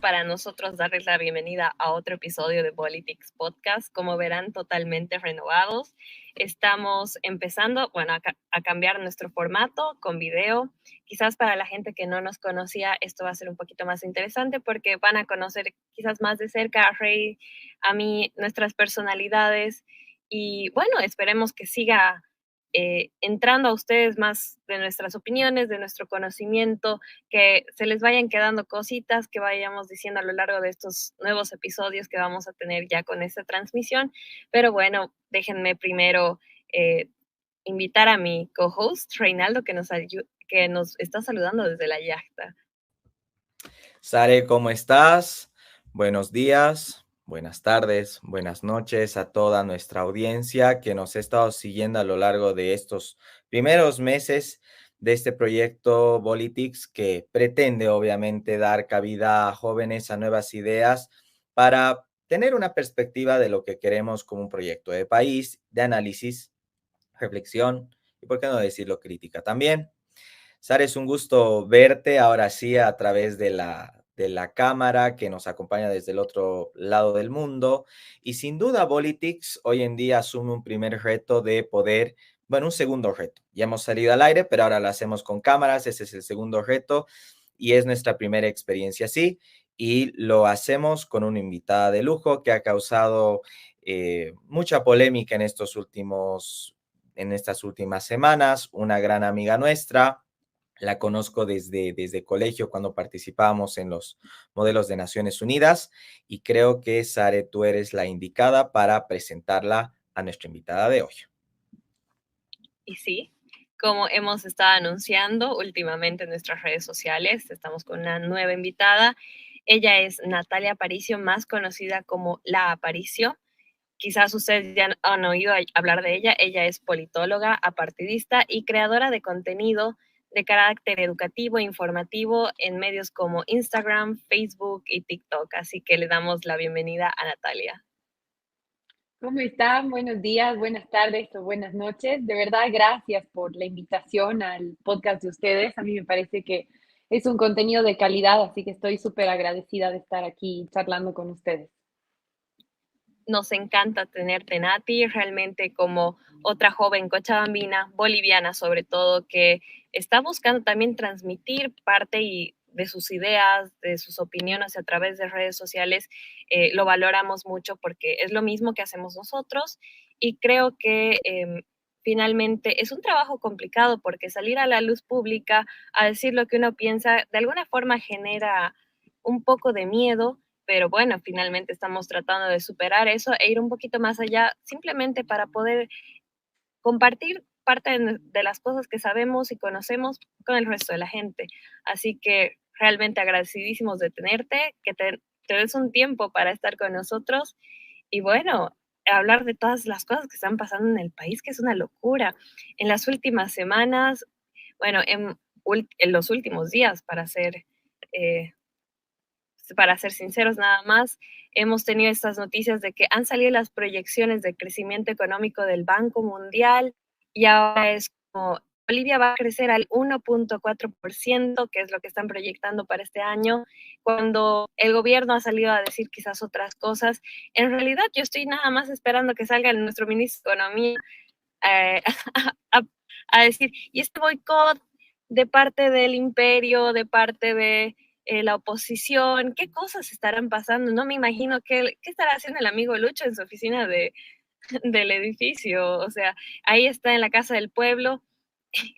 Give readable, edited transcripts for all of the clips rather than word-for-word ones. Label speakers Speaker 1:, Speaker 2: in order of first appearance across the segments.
Speaker 1: Para nosotros darles la bienvenida a otro episodio de Politics Podcast. Como verán, totalmente renovados. Estamos empezando, a cambiar nuestro formato con video. Quizás para la gente que no nos conocía, esto va a ser un poquito más interesante porque van a conocer quizás más de cerca a Rey, a mí, nuestras personalidades. Y bueno, esperemos que siga entrando a ustedes más de nuestras opiniones, de nuestro conocimiento, que se les vayan quedando cositas que vayamos diciendo a lo largo de estos nuevos episodios que vamos a tener ya con esta transmisión. Pero bueno, déjenme primero invitar a mi co-host, Reinaldo, que nos está saludando desde la yacta.
Speaker 2: Sare, ¿cómo estás? Buenos días, buenas tardes, buenas noches a toda nuestra audiencia que nos ha estado siguiendo a lo largo de estos primeros meses de este proyecto Politics, que pretende obviamente dar cabida a jóvenes, a nuevas ideas para tener una perspectiva de lo que queremos como un proyecto de país, de análisis, reflexión y, por qué no decirlo, crítica también. Sara, es un gusto verte ahora sí a través de la cámara que nos acompaña desde el otro lado del mundo. Y sin duda, Politics hoy en día asume un primer reto de poder, un segundo reto. Ya hemos salido al aire, pero ahora lo hacemos con cámaras. Ese es el segundo reto y es nuestra primera experiencia así. Y lo hacemos con una invitada de lujo que ha causado mucha polémica en estas últimas semanas, una gran amiga nuestra. La conozco desde colegio cuando participábamos en los modelos de Naciones Unidas y creo que, Sare, tú eres la indicada para presentarla a nuestra invitada de hoy.
Speaker 1: Y sí, como hemos estado anunciando últimamente en nuestras redes sociales, estamos con una nueva invitada. Ella es Natalia Aparicio, más conocida como La Aparicio. Quizás ustedes ya han oído hablar de ella. Ella es politóloga, apartidista y creadora de contenido de carácter educativo e informativo en medios como Instagram, Facebook y TikTok. Así que le damos la bienvenida a Natalia.
Speaker 3: ¿Cómo están? Buenos días, buenas tardes o buenas noches. De verdad, gracias por la invitación al podcast de ustedes. A mí me parece que es un contenido de calidad, así que estoy súper agradecida de estar aquí charlando con ustedes.
Speaker 1: Nos encanta tenerte, Nati, realmente como otra joven cochabambina, boliviana sobre todo, que está buscando también transmitir parte de sus ideas, de sus opiniones a través de redes sociales. Lo valoramos mucho porque es lo mismo que hacemos nosotros y creo que finalmente es un trabajo complicado porque salir a la luz pública a decir lo que uno piensa de alguna forma genera un poco de miedo, pero bueno, finalmente estamos tratando de superar eso e ir un poquito más allá, simplemente para poder compartir parte de las cosas que sabemos y conocemos con el resto de la gente. Así que realmente agradecidísimos de tenerte, que te des un tiempo para estar con nosotros y bueno, hablar de todas las cosas que están pasando en el país, que es una locura. En las últimas semanas, bueno, en los últimos días, para ser sinceros nada más, hemos tenido estas noticias de que han salido las proyecciones de crecimiento económico del Banco Mundial y ahora es como Bolivia va a crecer al 1.4%, que es lo que están proyectando para este año, cuando el gobierno ha salido a decir quizás otras cosas. En realidad yo estoy nada más esperando que salga nuestro ministro de Economía eh, a, a decir, y este boicot de parte del imperio, de parte de la oposición, qué cosas estarán pasando. No me imagino qué estará haciendo el amigo Lucho en su oficina del edificio, o sea, ahí está en la Casa del Pueblo,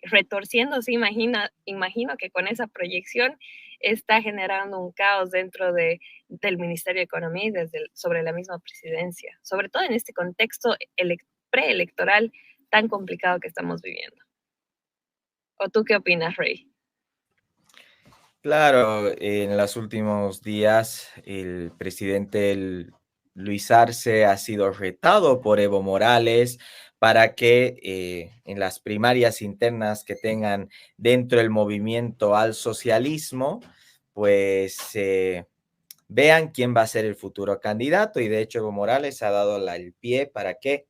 Speaker 1: retorciéndose, imagino que con esa proyección está generando un caos dentro del Ministerio de Economía y sobre la misma presidencia, sobre todo en este contexto preelectoral tan complicado que estamos viviendo. ¿O tú qué opinas, Rey?
Speaker 2: Claro, en los últimos días el presidente Luis Arce ha sido retado por Evo Morales para que en las primarias internas que tengan dentro del movimiento al socialismo, pues vean quién va a ser el futuro candidato. Y de hecho Evo Morales ha dado el pie para que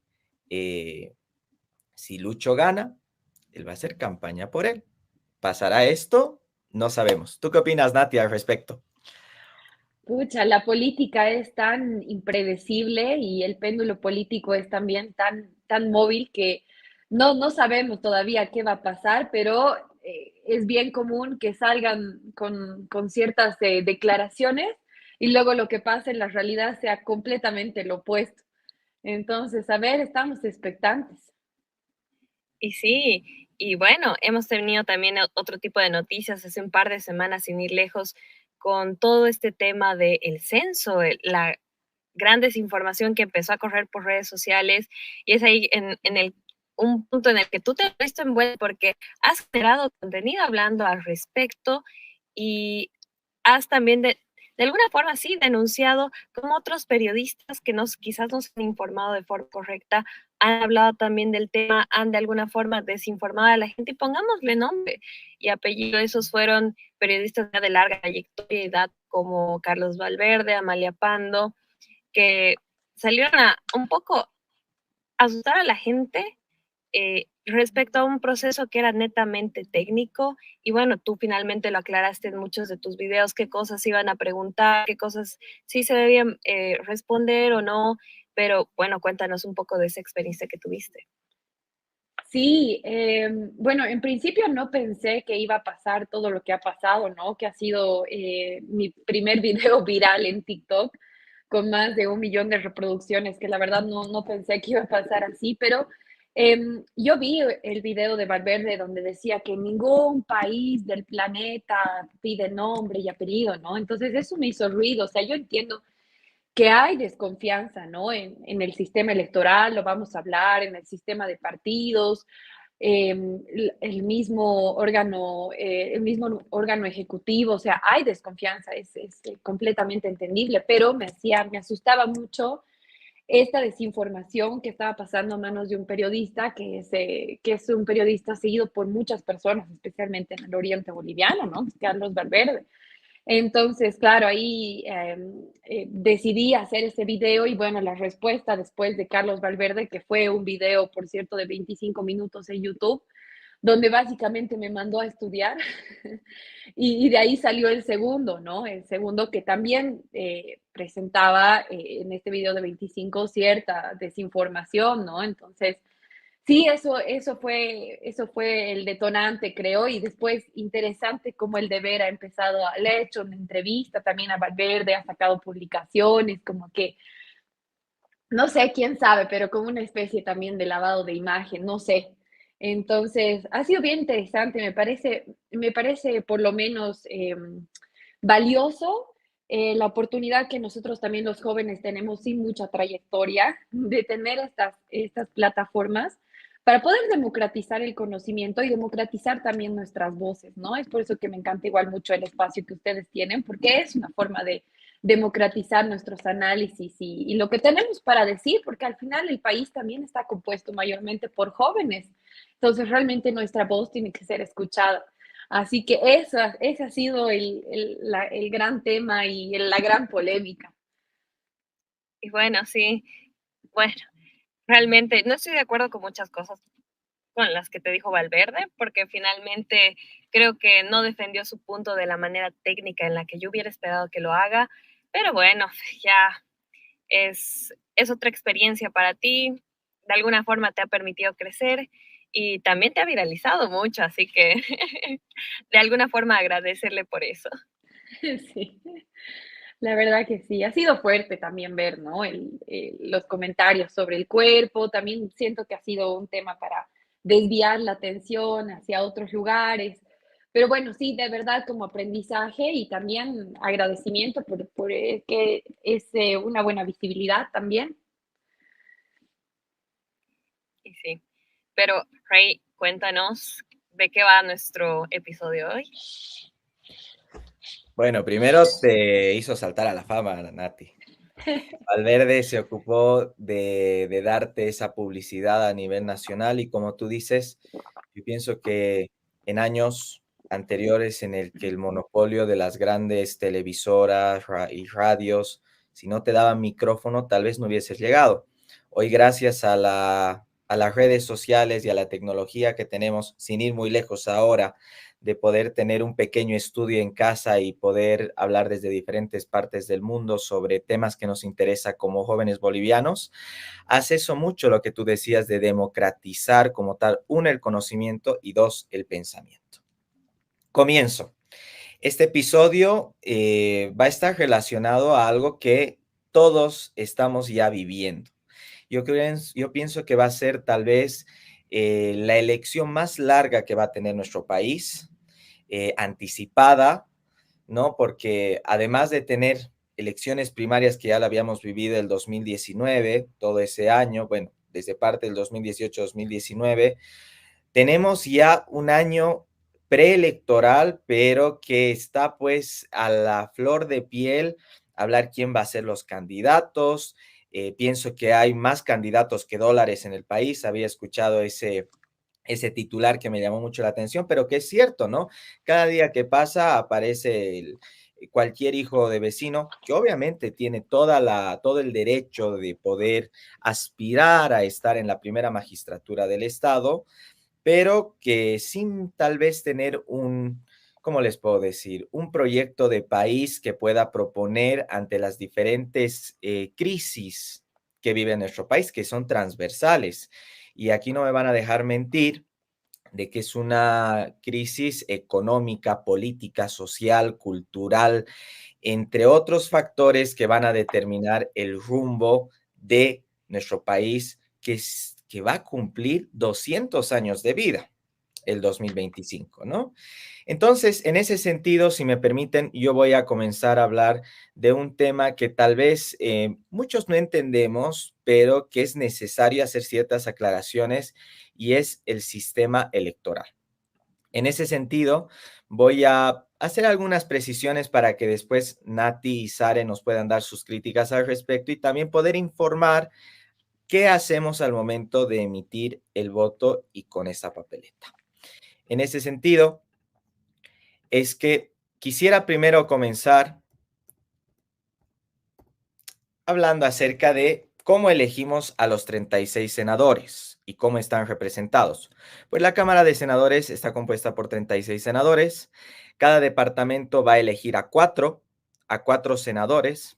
Speaker 2: si Lucho gana, él va a hacer campaña por él. ¿Pasará esto? No sabemos. ¿Tú qué opinas, Nati, al respecto?
Speaker 3: Pucha, la política es tan impredecible y el péndulo político es también tan móvil que no sabemos todavía qué va a pasar, pero es bien común que salgan con ciertas declaraciones y luego lo que pasa en la realidad sea completamente lo opuesto. Entonces, a ver, estamos expectantes.
Speaker 1: Y sí, y bueno, hemos tenido también otro tipo de noticias hace un par de semanas, sin ir lejos, con todo este tema del censo, la gran desinformación que empezó a correr por redes sociales, y es ahí un punto en el que tú te has visto envuelto porque has generado contenido hablando al respecto y has también de alguna forma sí denunciado como otros periodistas que quizás no se han informado de forma correcta, han hablado también del tema, han de alguna forma desinformado a la gente y pongámosle nombre y apellido. Esos fueron periodistas ya de larga trayectoria y edad como Carlos Valverde, Amalia Pando, que salieron a un poco asustar a la gente respecto a un proceso que era netamente técnico. Y bueno, tú finalmente lo aclaraste en muchos de tus videos, qué cosas iban a preguntar, qué cosas sí se debían responder o no. Pero bueno, cuéntanos un poco de esa experiencia que tuviste.
Speaker 3: Sí, bueno, en principio no pensé que iba a pasar todo lo que ha pasado, ¿no? Que ha sido mi primer video viral en TikTok con más de 1 millón de reproducciones, que la verdad no pensé que iba a pasar así, pero yo vi el video de Valverde donde decía que ningún país del planeta pide nombre y apellido, ¿no? Entonces eso me hizo ruido, o sea, yo entiendo que hay desconfianza, ¿no? En el sistema electoral, lo vamos a hablar, en el sistema de partidos, el mismo órgano ejecutivo, o sea, hay desconfianza, es completamente entendible, pero me asustaba mucho esta desinformación que estaba pasando a manos de un periodista que es un periodista seguido por muchas personas, especialmente en el oriente boliviano, ¿no? Carlos Valverde. Entonces, claro, ahí decidí hacer ese video y bueno, la respuesta después de Carlos Valverde, que fue un video, por cierto, de 25 minutos en YouTube, donde básicamente me mandó a estudiar y de ahí salió el segundo, ¿no? El segundo que también presentaba en este video de 25 cierta desinformación, ¿no? Entonces, sí, eso fue el detonante, creo, y después interesante cómo el deber ha empezado, le ha hecho una entrevista también a Valverde, ha sacado publicaciones, como que, no sé, quién sabe, pero como una especie también de lavado de imagen, no sé. Entonces, ha sido bien interesante, me parece por lo menos valioso la oportunidad que nosotros también los jóvenes tenemos sin mucha trayectoria de tener estas plataformas para poder democratizar el conocimiento y democratizar también nuestras voces, ¿no? Es por eso que me encanta igual mucho el espacio que ustedes tienen, porque es una forma de democratizar nuestros análisis y lo que tenemos para decir, porque al final el país también está compuesto mayormente por jóvenes. Entonces, realmente nuestra voz tiene que ser escuchada. Así que ese ha sido el gran tema y la gran polémica.
Speaker 1: Y bueno, sí, bueno, realmente no estoy de acuerdo con muchas cosas con las que te dijo Valverde, porque finalmente creo que no defendió su punto de la manera técnica en la que yo hubiera esperado que lo haga, pero bueno, ya es otra experiencia para ti, de alguna forma te ha permitido crecer y también te ha viralizado mucho, así que de alguna forma agradecerle por eso.
Speaker 3: Sí. La verdad que sí, ha sido fuerte también ver, ¿no? Los comentarios sobre el cuerpo, también siento que ha sido un tema para desviar la atención hacia otros lugares, pero bueno, sí, de verdad como aprendizaje y también agradecimiento por que es una buena visibilidad también.
Speaker 1: Y sí. Pero, Ray, cuéntanos de qué va nuestro episodio hoy.
Speaker 2: Bueno, primero te hizo saltar a la fama, Nati. Valverde se ocupó de darte esa publicidad a nivel nacional y como tú dices, yo pienso que en años anteriores en el que el monopolio de las grandes televisoras y radios, si no te daban micrófono, tal vez no hubieses llegado. Hoy, gracias a las redes sociales y a la tecnología que tenemos, sin ir muy lejos ahora, de poder tener un pequeño estudio en casa y poder hablar desde diferentes partes del mundo sobre temas que nos interesa como jóvenes bolivianos, hace eso mucho lo que tú decías de democratizar como tal, uno, el conocimiento y dos, el pensamiento. Comienzo. Este episodio va a estar relacionado a algo que todos estamos ya viviendo. Yo pienso que va a ser tal vez la elección más larga que va a tener nuestro país, anticipada, ¿no? Porque además de tener elecciones primarias que ya la habíamos vivido el 2019, todo ese año, bueno, desde parte del 2018-2019, tenemos ya un año preelectoral, pero que está pues a la flor de piel hablar quién va a ser los candidatos. Pienso que hay más candidatos que dólares en el país. Había escuchado ese titular que me llamó mucho la atención, pero que es cierto, ¿no? Cada día que pasa aparece cualquier hijo de vecino que obviamente tiene todo el derecho de poder aspirar a estar en la primera magistratura del Estado, pero que sin tal vez tener ¿cómo les puedo decir? Un proyecto de país que pueda proponer ante las diferentes crisis que vive nuestro país, que son transversales. Y aquí no me van a dejar mentir de que es una crisis económica, política, social, cultural, entre otros factores que van a determinar el rumbo de nuestro país, que va a cumplir 200 años de vida el 2025, ¿no? Entonces, en ese sentido, si me permiten, yo voy a comenzar a hablar de un tema que tal vez muchos no entendemos, pero que es necesario hacer ciertas aclaraciones, y es el sistema electoral. En ese sentido, voy a hacer algunas precisiones para que después Nati y Sare nos puedan dar sus críticas al respecto y también poder informar qué hacemos al momento de emitir el voto y con esa papeleta. En ese sentido, es que quisiera primero comenzar hablando acerca de cómo elegimos a los 36 senadores y cómo están representados. Pues la Cámara de Senadores está compuesta por 36 senadores. Cada departamento va a elegir a cuatro senadores.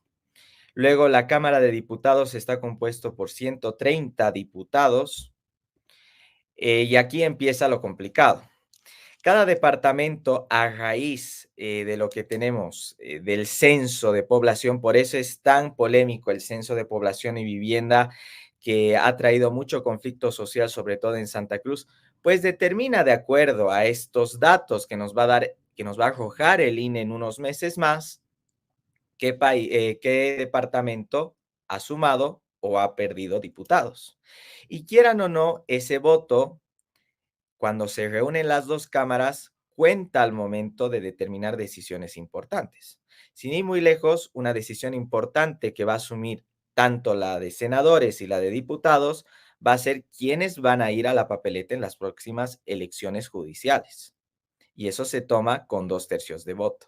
Speaker 2: Luego la Cámara de Diputados está compuesto por 130 diputados. Y aquí empieza lo complicado. Cada departamento, a raíz de lo que tenemos del censo de población, por eso es tan polémico el censo de población y vivienda, que ha traído mucho conflicto social, sobre todo en Santa Cruz, pues determina, de acuerdo a estos datos que nos va a dar, que nos va a arrojar el INE en unos meses más, qué departamento ha sumado o ha perdido diputados. Y quieran o no, ese voto, cuando se reúnen las dos cámaras, cuenta al momento de determinar decisiones importantes. Sin ir muy lejos, una decisión importante que va a asumir tanto la de senadores y la de diputados va a ser quiénes van a ir a la papeleta en las próximas elecciones judiciales. Y eso se toma con 2/3 de voto.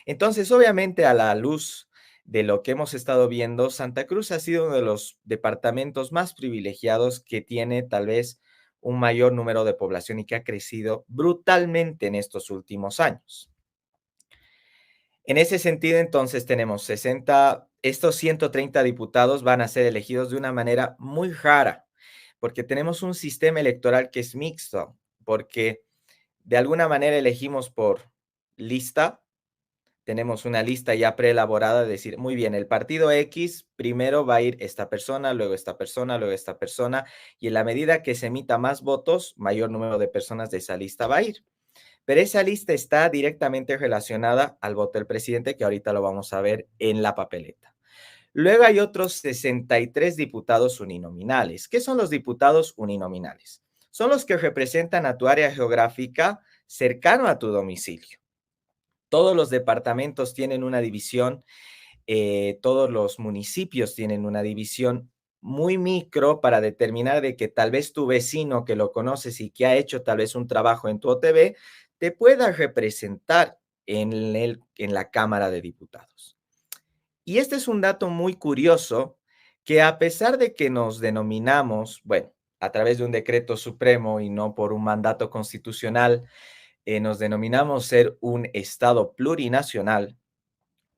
Speaker 2: Entonces, obviamente, a la luz de lo que hemos estado viendo, Santa Cruz ha sido uno de los departamentos más privilegiados, que tiene tal vez un mayor número de población y que ha crecido brutalmente en estos últimos años. En ese sentido, entonces, tenemos estos 130 diputados van a ser elegidos de una manera muy rara, porque tenemos un sistema electoral que es mixto, porque de alguna manera elegimos por lista, tenemos una lista ya preelaborada de decir, muy bien, el partido X primero va a ir esta persona, luego esta persona, luego esta persona, y en la medida que se emita más votos, mayor número de personas de esa lista va a ir. Pero esa lista está directamente relacionada al voto del presidente, que ahorita lo vamos a ver en la papeleta. Luego hay otros 63 diputados uninominales. ¿Qué son los diputados uninominales? Son los que representan a tu área geográfica cercano a tu domicilio. Todos los departamentos tienen una división, todos los municipios tienen una división muy micro para determinar de que tal vez tu vecino que lo conoces y que ha hecho tal vez un trabajo en tu OTB te pueda representar en la Cámara de Diputados. Y este es un dato muy curioso que a pesar de que nos denominamos, bueno, a través de un decreto supremo y no por un mandato constitucional, nos denominamos ser un estado plurinacional,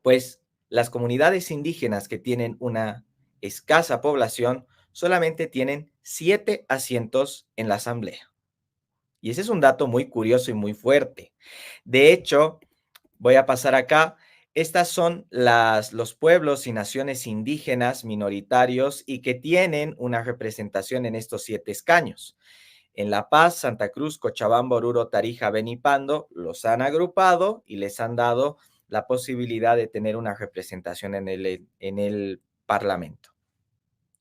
Speaker 2: pues las comunidades indígenas que tienen una escasa población solamente tienen 7 asientos en la asamblea. Y ese es un dato muy curioso y muy fuerte. De hecho, voy a pasar acá. Estas son los pueblos y naciones indígenas minoritarios y que tienen una representación en estos 7 escaños. En La Paz, Santa Cruz, Cochabamba, Oruro, Tarija, Benimpando, los han agrupado y les han dado la posibilidad de tener una representación en el Parlamento.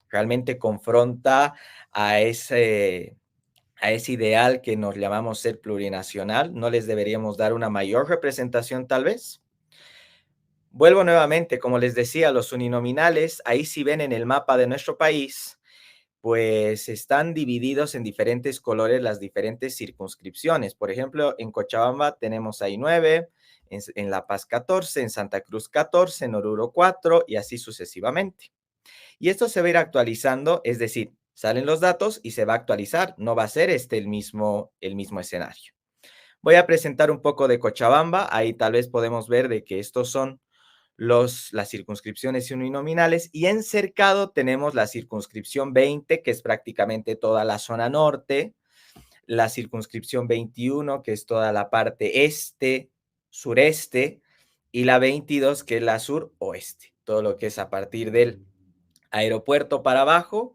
Speaker 2: Realmente confronta a ese ideal que nos llamamos ser plurinacional. ¿No les deberíamos dar una mayor representación tal vez? Vuelvo nuevamente, como les decía, los uninominales, ahí sí ven en el mapa de nuestro país, pues están divididos en diferentes colores las diferentes circunscripciones. Por ejemplo, en Cochabamba tenemos ahí 9, en La Paz 14, en Santa Cruz 14, en Oruro 4 y así sucesivamente. Y esto se va a ir actualizando, es decir, salen los datos y se va a actualizar, no va a ser el mismo escenario. Voy a presentar un poco de Cochabamba, ahí tal vez podemos ver de que estos son las circunscripciones uninominales y en Cercado tenemos la circunscripción 20, que es prácticamente toda la zona norte, la circunscripción 21, que es toda la parte este, sureste, y la 22, que es la suroeste, todo lo que es a partir del aeropuerto para abajo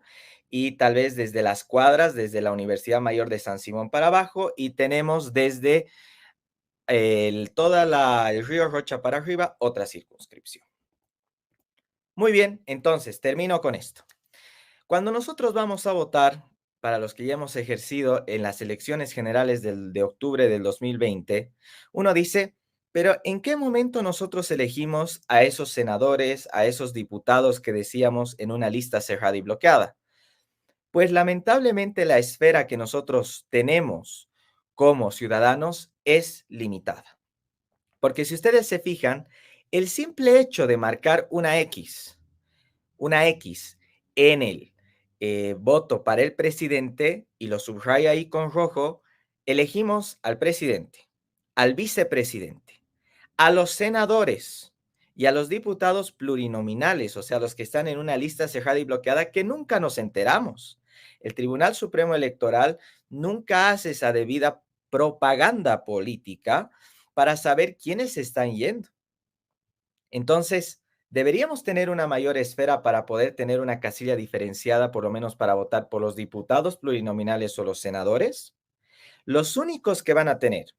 Speaker 2: y tal vez desde las cuadras, desde la Universidad Mayor de San Simón para abajo, y tenemos desde el río Rocha para arriba otra circunscripción. Muy bien, entonces termino con esto. Cuando nosotros vamos a votar, para los que ya hemos ejercido en las elecciones generales de octubre del 2020, uno dice, pero ¿en qué momento nosotros elegimos a esos senadores, a esos diputados que decíamos en una lista cerrada y bloqueada? Pues lamentablemente la esfera que nosotros tenemos como ciudadanos es limitada. Porque si ustedes se fijan, el simple hecho de marcar una X en el voto para el presidente, y lo subraya ahí con rojo, elegimos al presidente, al vicepresidente, a los senadores y a los diputados plurinominales, o sea, los que están en una lista cerrada y bloqueada que nunca nos enteramos. El Tribunal Supremo Electoral nunca hace esa debida propaganda política para saber quiénes están yendo. Entonces, deberíamos tener una mayor esfera para poder tener una casilla diferenciada, por lo menos para votar por los diputados plurinominales o los senadores. Los únicos que van a tener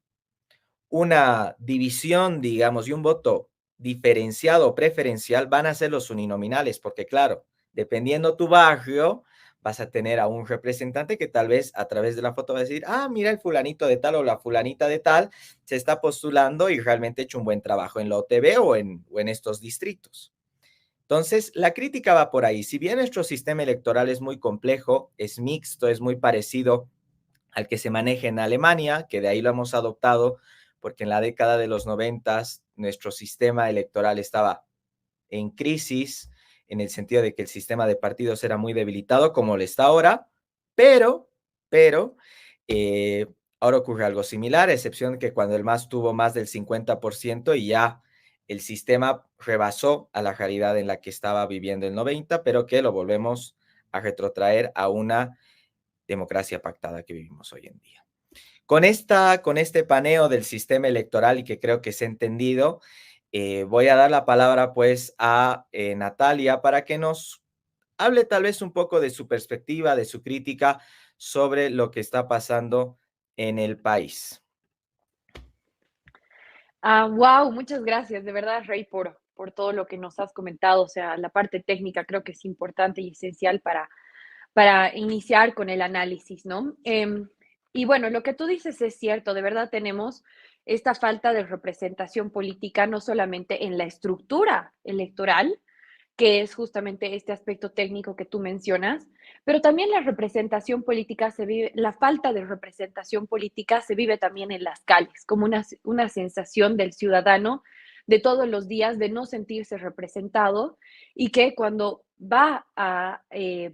Speaker 2: una división, digamos, y un voto diferenciado o preferencial van a ser los uninominales, porque claro, dependiendo tu barrio, vas a tener a un representante que tal vez a través de la foto va a decir, ah, mira el fulanito de tal o la fulanita de tal se está postulando y realmente ha hecho un buen trabajo en la OTB o en estos distritos. Entonces, la crítica va por ahí. Si bien nuestro sistema electoral es muy complejo, es mixto, es muy parecido al que se maneja en Alemania, que de ahí lo hemos adoptado, porque en la década de los 90 nuestro sistema electoral estaba en crisis, en el sentido de que el sistema de partidos era muy debilitado, como lo está ahora, pero, eh, ahora ocurre algo similar, a excepción que cuando el MAS tuvo más del 50% y ya el sistema rebasó a la realidad en la que estaba viviendo el 90, pero que lo volvemos a retrotraer a una democracia pactada que vivimos hoy en día. Con este paneo del sistema electoral y que creo que se ha entendido, Voy a dar la palabra pues a Natalia para que nos hable tal vez un poco de su perspectiva, de su crítica sobre lo que está pasando en el país.
Speaker 3: Wow, muchas gracias, de verdad, Rey, por todo lo que nos has comentado. O sea, la parte técnica creo que es importante y esencial para iniciar con el análisis, ¿no? Y bueno, lo que tú dices es cierto, de verdad tenemos esta falta de representación política, no solamente en la estructura electoral, que es justamente este aspecto técnico que tú mencionas, pero también la representación política se vive, la falta de representación política se vive también en las calles, como una sensación del ciudadano de todos los días de no sentirse representado y que cuando va a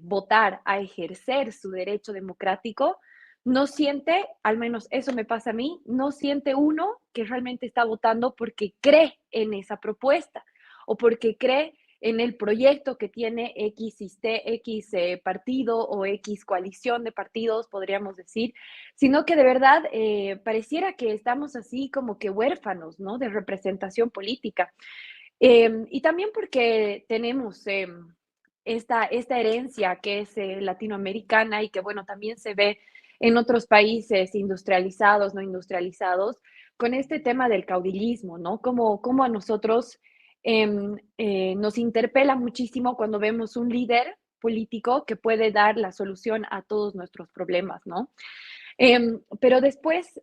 Speaker 3: votar, a ejercer su derecho democrático, no siente, al menos eso me pasa a mí, no siente uno que realmente está votando porque cree en esa propuesta o porque cree en el proyecto que tiene X partido o X coalición de partidos, podríamos decir, sino que de verdad pareciera que estamos así como que huérfanos, ¿no? De representación política. Y también porque tenemos esta herencia que es latinoamericana y que, bueno, también se ve en otros países industrializados, no industrializados, con este tema del caudillismo, ¿no? Como a nosotros nos interpela muchísimo cuando vemos un líder político que puede dar la solución a todos nuestros problemas, ¿no? Pero después,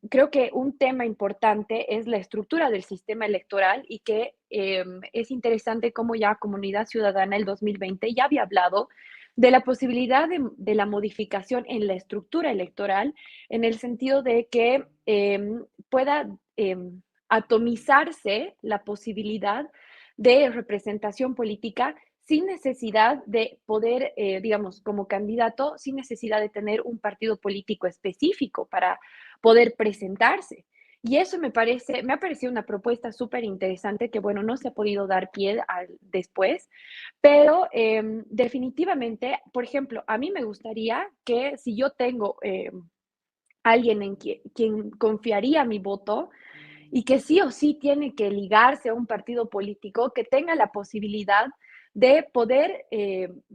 Speaker 3: creo que un tema importante es la estructura del sistema electoral y que es interesante cómo ya Comunidad Ciudadana el 2020 ya había hablado de la posibilidad de la modificación en la estructura electoral, en el sentido de que pueda atomizarse la posibilidad de representación política sin necesidad de poder, digamos, como candidato, sin necesidad de tener un partido político específico para poder presentarse. Y eso me ha parecido una propuesta súper interesante que, bueno, no se ha podido dar pie después, pero definitivamente, por ejemplo, a mí me gustaría que si yo tengo alguien en quien confiaría mi voto, y que sí o sí tiene que ligarse a un partido político que tenga la posibilidad de poder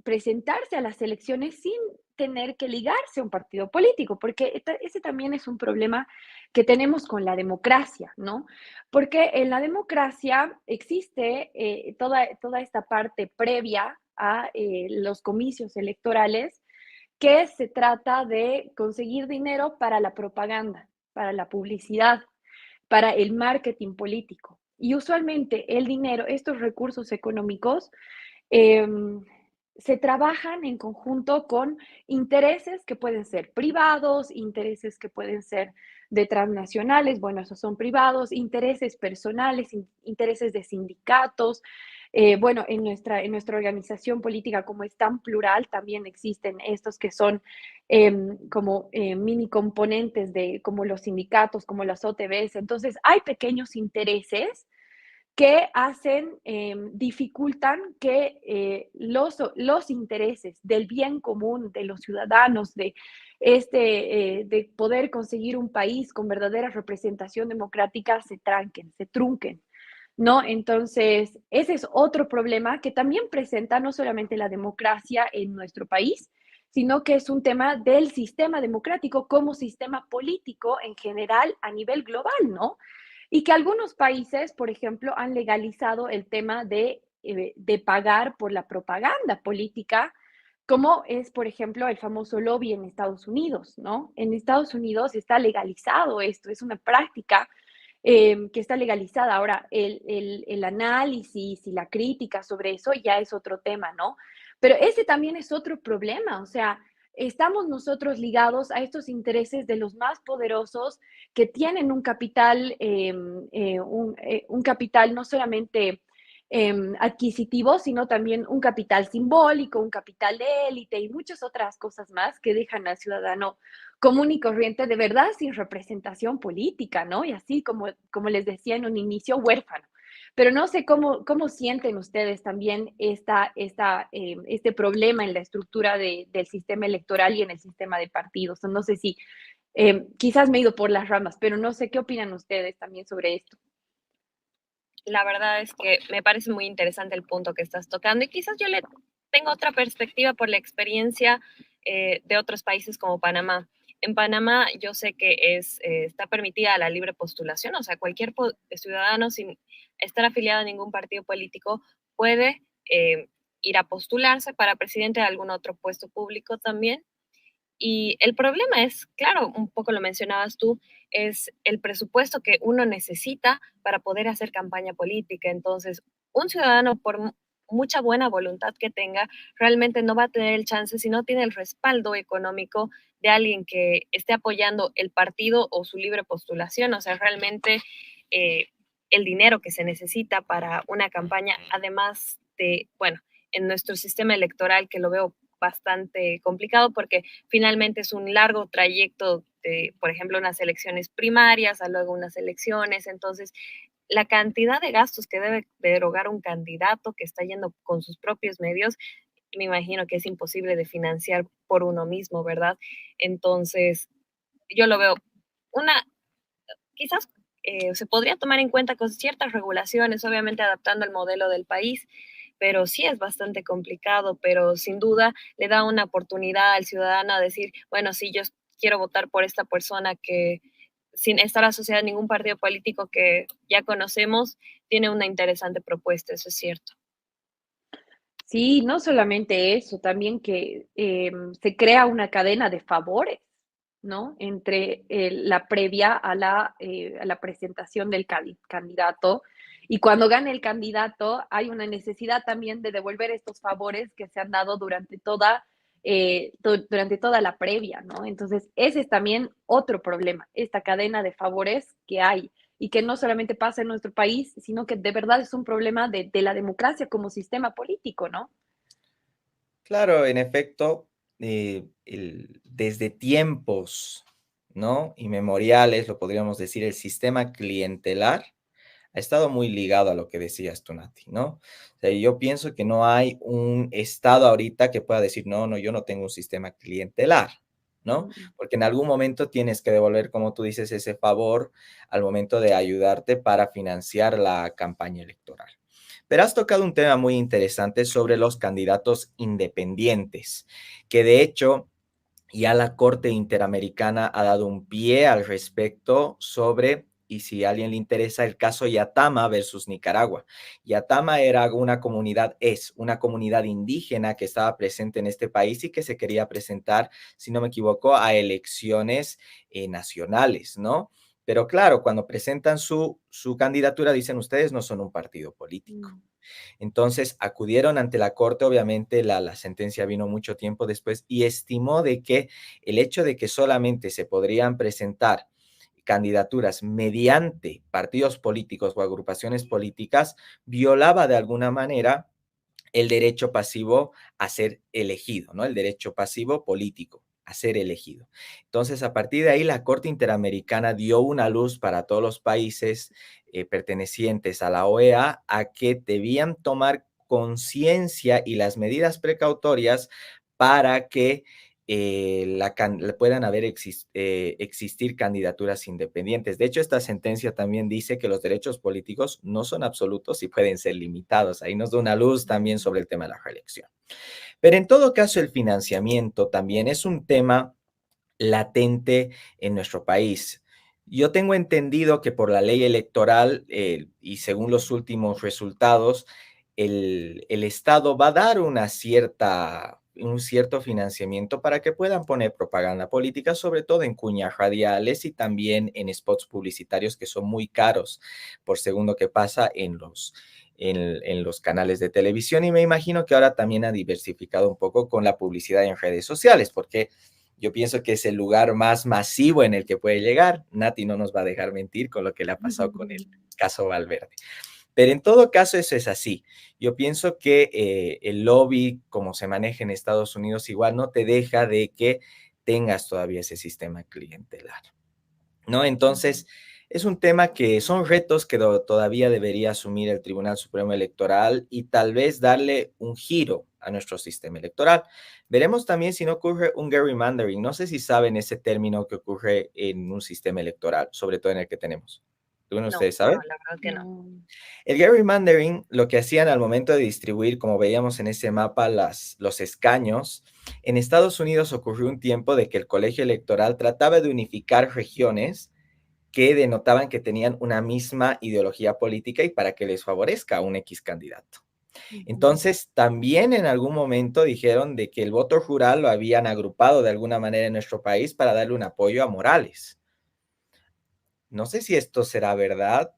Speaker 3: presentarse a las elecciones sin tener que ligarse a un partido político, porque ese también es un problema que tenemos con la democracia, ¿no? Porque en la democracia existe toda esta parte previa a los comicios electorales, que se trata de conseguir dinero para la propaganda, para la publicidad, para el marketing político. Y usualmente el dinero, estos recursos económicos, eh, se trabajan en conjunto con intereses que pueden ser privados, intereses que pueden ser de transnacionales, bueno, esos son privados, intereses personales, intereses de sindicatos. Bueno, en nuestra organización política, como es tan plural, también existen estos que son como mini componentes de como los sindicatos, como las OTBs. Entonces, hay pequeños intereses que hacen, dificultan que los intereses del bien común de los ciudadanos, de poder conseguir un país con verdadera representación democrática, se tranquen, se trunquen, ¿no? Entonces, ese es otro problema que también presenta no solamente la democracia en nuestro país, sino que es un tema del sistema democrático como sistema político en general a nivel global, ¿no? Y que algunos países, por ejemplo, han legalizado el tema de pagar por la propaganda política, como es, por ejemplo, el famoso lobby en Estados Unidos, ¿no? En Estados Unidos está legalizado esto, es una práctica que está legalizada. Ahora, el análisis y la crítica sobre eso ya es otro tema, ¿no? Pero ese también es otro problema, o sea, estamos nosotros ligados a estos intereses de los más poderosos que tienen un capital, un capital no solamente adquisitivo, sino también un capital simbólico, un capital de élite y muchas otras cosas más que dejan al ciudadano común y corriente de verdad sin representación política, ¿no? Y así como les decía en un inicio, huérfano. Pero no sé cómo sienten ustedes también este problema en la estructura del sistema electoral y en el sistema de partidos. No sé si quizás me he ido por las ramas, pero no sé qué opinan ustedes también sobre esto.
Speaker 1: La verdad es que me parece muy interesante el punto que estás tocando y quizás yo le tengo otra perspectiva por la experiencia de otros países como Panamá. En Panamá yo sé que está permitida la libre postulación, o sea, cualquier ciudadano sin estar afiliado a ningún partido político puede ir a postularse para presidente de algún otro puesto público también. Y el problema es, claro, un poco lo mencionabas tú, es el presupuesto que uno necesita para poder hacer campaña política. Entonces, un ciudadano, por mucha buena voluntad que tenga, realmente no va a tener el chance si no tiene el respaldo económico de alguien que esté apoyando el partido o su libre postulación. O sea, realmente eh, el dinero que se necesita para una campaña, además de, bueno, en nuestro sistema electoral, que lo veo bastante complicado porque finalmente es un largo trayecto de, por ejemplo, unas elecciones primarias a luego unas elecciones. Entonces, la cantidad de gastos que debe derogar un candidato que está yendo con sus propios medios, me imagino que es imposible de financiar por uno mismo, ¿verdad? Entonces, yo lo veo una, quizás se podría tomar en cuenta con ciertas regulaciones, obviamente adaptando el modelo del país, pero sí es bastante complicado, pero sin duda le da una oportunidad al ciudadano a decir, bueno, sí, yo quiero votar por esta persona que sin estar asociada a ningún partido político que ya conocemos, tiene una interesante propuesta, eso es cierto.
Speaker 3: Sí, no solamente eso, también que se crea una cadena de favores, ¿no? Entre la previa a la presentación del candidato. Y cuando gane el candidato, hay una necesidad también de devolver estos favores que se han dado durante toda la previa, ¿no? Entonces, ese es también otro problema, esta cadena de favores que hay y que no solamente pasa en nuestro país, sino que de verdad es un problema de la democracia como sistema político, ¿no?
Speaker 2: Claro, en efecto, desde tiempos, ¿no? Inmemoriales, lo podríamos decir, el sistema clientelar ha estado muy ligado a lo que decías tú, Nati, ¿no? O sea, yo pienso que no hay un estado ahorita que pueda decir, no, no, yo no tengo un sistema clientelar, ¿no?
Speaker 3: Mm.
Speaker 2: Porque en algún momento tienes que devolver, como tú dices, ese favor al momento de ayudarte para financiar la campaña electoral. Pero has tocado un tema muy interesante sobre los candidatos independientes, que de hecho ya la Corte Interamericana ha dado un pie al respecto sobre, y si a alguien le interesa, el caso Yatama versus Nicaragua. Yatama era una comunidad, es una comunidad indígena que estaba presente en este país y que se quería presentar, si no me equivoco, a elecciones nacionales, ¿no? Pero claro, cuando presentan su candidatura, dicen ustedes no son un partido político.
Speaker 3: Mm.
Speaker 2: Entonces acudieron ante la corte, obviamente la sentencia vino mucho tiempo después y estimó de que el hecho de que solamente se podrían presentar candidaturas mediante partidos políticos o agrupaciones políticas violaba de alguna manera el derecho pasivo a ser elegido, ¿no? El derecho pasivo político a ser elegido. Entonces, a partir de ahí, la Corte Interamericana dio una luz para todos los países pertenecientes a la OEA a que debían tomar conciencia y las medidas precautorias para que puedan existir candidaturas independientes. De hecho, esta sentencia también dice que los derechos políticos no son absolutos y pueden ser limitados. Ahí nos da una luz también sobre el tema de la reelección. Pero en todo caso, el financiamiento también es un tema latente en nuestro país. Yo tengo entendido que por la ley electoral y según los últimos resultados, el Estado va a dar un cierto financiamiento para que puedan poner propaganda política, sobre todo en cuñas radiales y también en spots publicitarios que son muy caros por segundo que pasa en los canales de televisión. Y me imagino que ahora también ha diversificado un poco con la publicidad en redes sociales, porque yo pienso que es el lugar más masivo en el que puede llegar. Nati no nos va a dejar mentir con lo que le ha pasado con el caso Valverde. Pero en todo caso eso es así. Yo pienso que el lobby, como se maneja en Estados Unidos, igual no te deja de que tengas todavía ese sistema clientelar, ¿no? Entonces, es un tema que son retos que todavía debería asumir el Tribunal Supremo Electoral y tal vez darle un giro a nuestro sistema electoral. Veremos también si no ocurre un gerrymandering. No sé si saben ese término que ocurre en un sistema electoral, sobre todo en el que tenemos. ¿Alguno de
Speaker 1: No,
Speaker 2: ustedes
Speaker 1: no,
Speaker 2: sabe?
Speaker 1: la verdad que no.
Speaker 3: No.
Speaker 2: El gerrymandering, lo que hacían al momento de distribuir, como veíamos en ese mapa, los escaños, en Estados Unidos ocurrió un tiempo de que el colegio electoral trataba de unificar regiones que denotaban que tenían una misma ideología política y para que les favorezca a un X candidato.
Speaker 3: Ujú.
Speaker 2: Entonces, también en algún momento dijeron de que el voto rural lo habían agrupado de alguna manera en nuestro país para darle un apoyo a Morales. No sé si esto será verdad,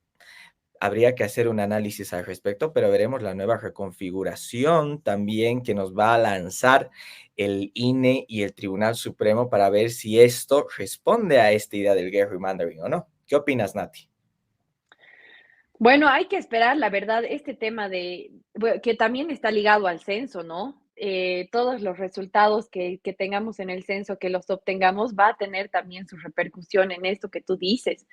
Speaker 2: habría que hacer un análisis al respecto, pero veremos la nueva reconfiguración también que nos va a lanzar el INE y el Tribunal Supremo para ver si esto responde a esta idea del gerrymandering o no. ¿Qué opinas, Nati?
Speaker 3: Bueno, hay que esperar, la verdad, este tema que también está ligado al censo, ¿no? Todos los resultados que tengamos en el censo, que los obtengamos, va a tener también su repercusión en esto que tú dices.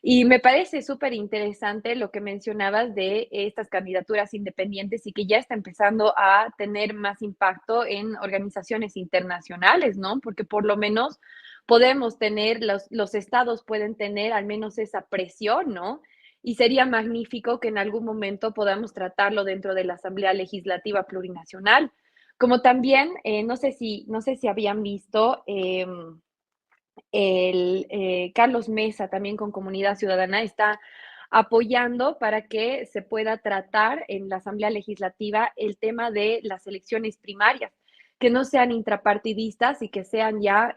Speaker 3: Y me parece súper interesante lo que mencionabas de estas candidaturas independientes y que ya está empezando a tener más impacto en organizaciones internacionales, ¿no? Porque por lo menos podemos tener, los estados pueden tener al menos esa presión, ¿no? Y sería magnífico que en algún momento podamos tratarlo dentro de la Asamblea Legislativa Plurinacional. Como también, no sé si habían visto, Carlos Mesa, también con Comunidad Ciudadana, está apoyando para que se pueda tratar en la Asamblea Legislativa el tema de las elecciones primarias, que no sean intrapartidistas y que sean ya,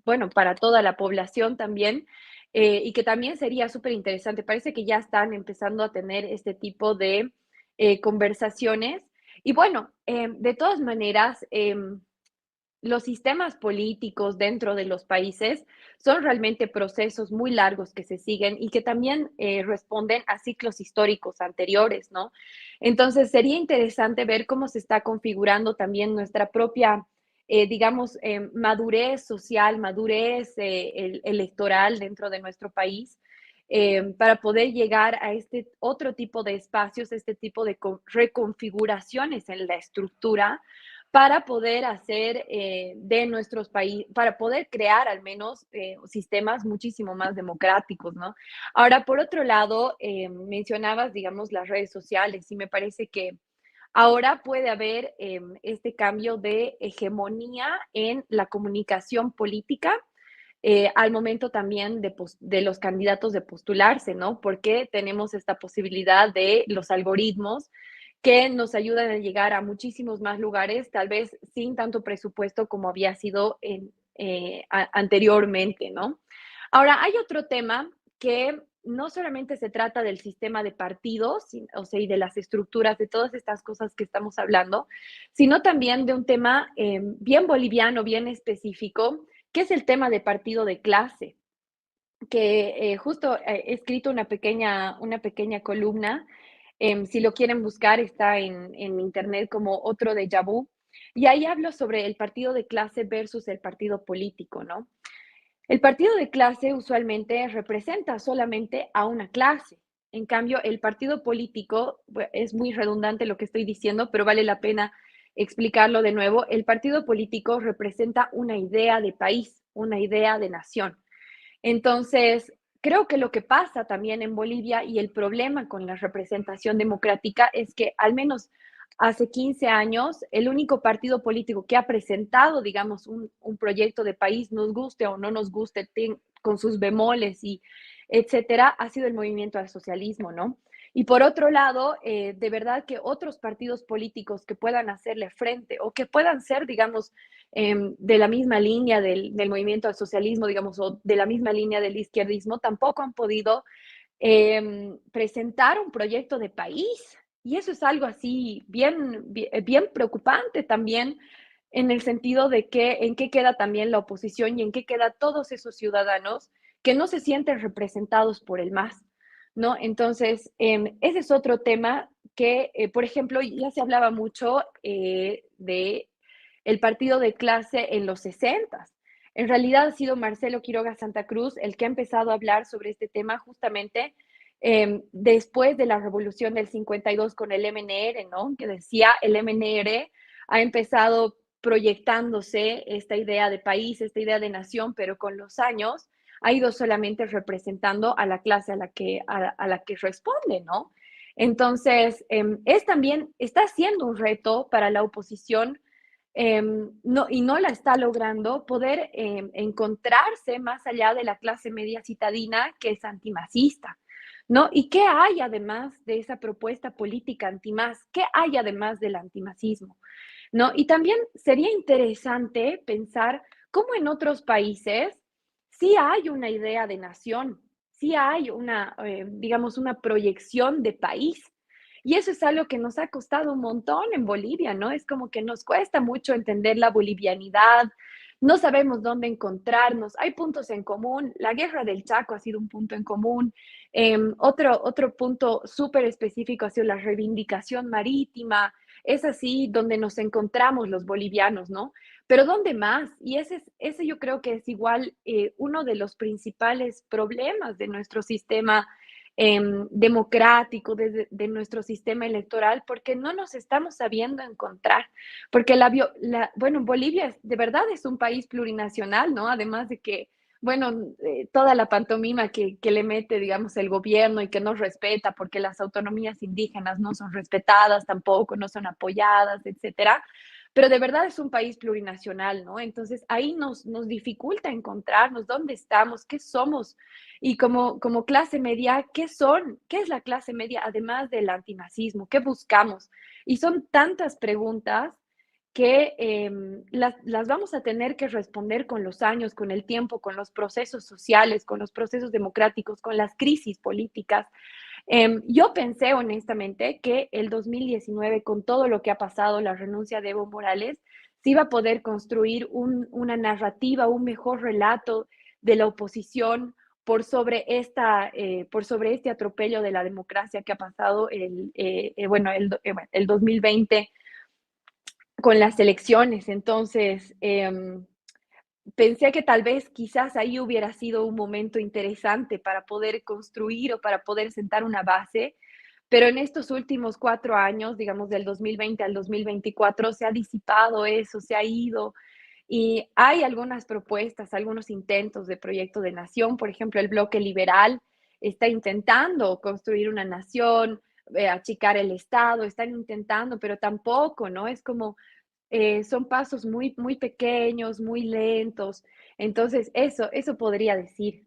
Speaker 3: bueno, para toda la población también, y que también sería súper interesante. Parece que ya están empezando a tener este tipo de conversaciones. Y bueno, de todas maneras, los sistemas políticos dentro de los países son realmente procesos muy largos que se siguen y que también responden a ciclos históricos anteriores, ¿no? Entonces, sería interesante ver cómo se está configurando también nuestra propia, digamos, madurez social, madurez electoral dentro de nuestro país. Para poder llegar a este otro tipo de espacios, este tipo de reconfiguraciones en la estructura, para poder hacer de nuestros países, para poder crear al menos sistemas muchísimo más democráticos, ¿no? Ahora, por otro lado, mencionabas, digamos, las redes sociales y me parece que ahora puede haber este cambio de hegemonía en la comunicación política. Al momento también de los candidatos de postularse, ¿no? Porque tenemos esta posibilidad de los algoritmos que nos ayudan a llegar a muchísimos más lugares, tal vez sin tanto presupuesto como había sido anteriormente, ¿no? Ahora, hay otro tema que no solamente se trata del sistema de partidos, o sea, y de las estructuras, de todas estas cosas que estamos hablando, sino también de un tema bien boliviano, bien específico, que es el tema de partido de clase, que justo he escrito una pequeña columna. Si lo quieren buscar, está en internet como otro déjà vu. Y ahí hablo sobre el partido de clase versus el partido político, ¿no? El partido de clase usualmente representa solamente a una clase. En cambio, el partido político, es muy redundante lo que estoy diciendo, pero vale la pena explicarlo de nuevo. El partido político representa una idea de país, una idea de nación. Entonces, creo que lo que pasa también en Bolivia y el problema con la representación democrática es que al menos hace 15 años, el único partido político que ha presentado, digamos, un proyecto de país, nos guste o no nos guste, con sus bemoles y etcétera, ha sido el movimiento al socialismo, ¿no? Y por otro lado, de verdad que otros partidos políticos que puedan hacerle frente o que puedan ser, digamos, de la misma línea del movimiento al socialismo, digamos, o de la misma línea del izquierdismo, tampoco han podido presentar un proyecto de país. Y eso es algo así bien preocupante también en el sentido de que en qué queda también la oposición y en qué queda todos esos ciudadanos que no se sienten representados por el MAS, ¿no? Entonces, ese es otro tema que, por ejemplo, ya se hablaba mucho de el partido de clase en los 60. En realidad ha sido Marcelo Quiroga Santa Cruz el que ha empezado a hablar sobre este tema justamente después de la revolución del 52 con el MNR, ¿no? Que decía el MNR ha empezado proyectándose esta idea de país, esta idea de nación, pero con los años ha ido solamente representando a la clase a la que responde, ¿no? Entonces, está siendo un reto para la oposición, no, y no la está logrando poder encontrarse más allá de la clase media citadina que es antimacista, ¿no? ¿Y qué hay además de esa propuesta política antimás? ¿Qué hay además del antimacismo? ¿No? Y también sería interesante pensar cómo en otros países sí hay una idea de nación, sí hay una, digamos, una proyección de país. Y eso es algo que nos ha costado un montón en Bolivia, ¿no? Es como que nos cuesta mucho entender la bolivianidad, no sabemos dónde encontrarnos, hay puntos en común, la guerra del Chaco ha sido un punto en común, otro punto súper específico ha sido la reivindicación marítima, es así donde nos encontramos los bolivianos, ¿no? Pero ¿dónde más? Y ese yo creo que es igual uno de los principales problemas de nuestro sistema democrático, de nuestro sistema electoral, porque no nos estamos sabiendo encontrar. Porque bueno, Bolivia de verdad es un país plurinacional, ¿no? Además de que, bueno, toda la pantomima que le mete, digamos, el gobierno y que no respeta, porque las autonomías indígenas no son respetadas tampoco, no son apoyadas, etcétera. Pero de verdad es un país plurinacional, ¿no? Entonces ahí nos dificulta encontrarnos dónde estamos, qué somos y como clase media, ¿qué son? ¿Qué es la clase media además del antimacismo? ¿Qué buscamos? Y son tantas preguntas que las vamos a tener que responder con los años, con el tiempo, con los procesos sociales, con los procesos democráticos, con las crisis políticas. Yo pensé honestamente que el 2019, con todo lo que ha pasado, la renuncia de Evo Morales, se iba a poder construir una narrativa, un mejor relato de la oposición por sobre este atropello de la democracia que ha pasado el 2020 con las elecciones. Entonces, pensé que tal vez quizás ahí hubiera sido un momento interesante para poder construir o para poder sentar una base, pero en estos últimos 4 años, digamos del 2020 al 2024, se ha disipado eso, se ha ido y hay algunas propuestas, algunos intentos de proyecto de nación, por ejemplo, el bloque liberal está intentando construir una nación, achicar el Estado, están intentando, pero tampoco, ¿no? Es como son pasos muy, muy pequeños, muy lentos. Entonces, eso podría decir.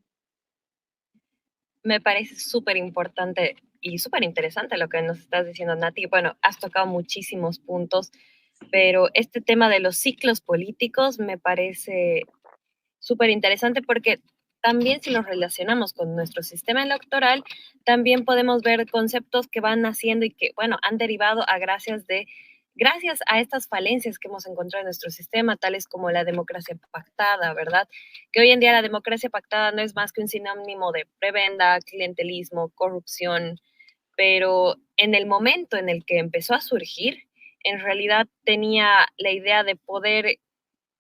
Speaker 1: Me parece súper importante y súper interesante lo que nos estás diciendo, Nati. Bueno, has tocado muchísimos puntos, pero este tema de los ciclos políticos me parece súper interesante porque también si nos relacionamos con nuestro sistema electoral, también podemos ver conceptos que van naciendo y que, bueno, han derivado gracias a estas falencias que hemos encontrado en nuestro sistema, tales como la democracia pactada, ¿verdad? Que hoy en día la democracia pactada no es más que un sinónimo de prebenda, clientelismo, corrupción, pero en el momento en el que empezó a surgir, en realidad tenía la idea de poder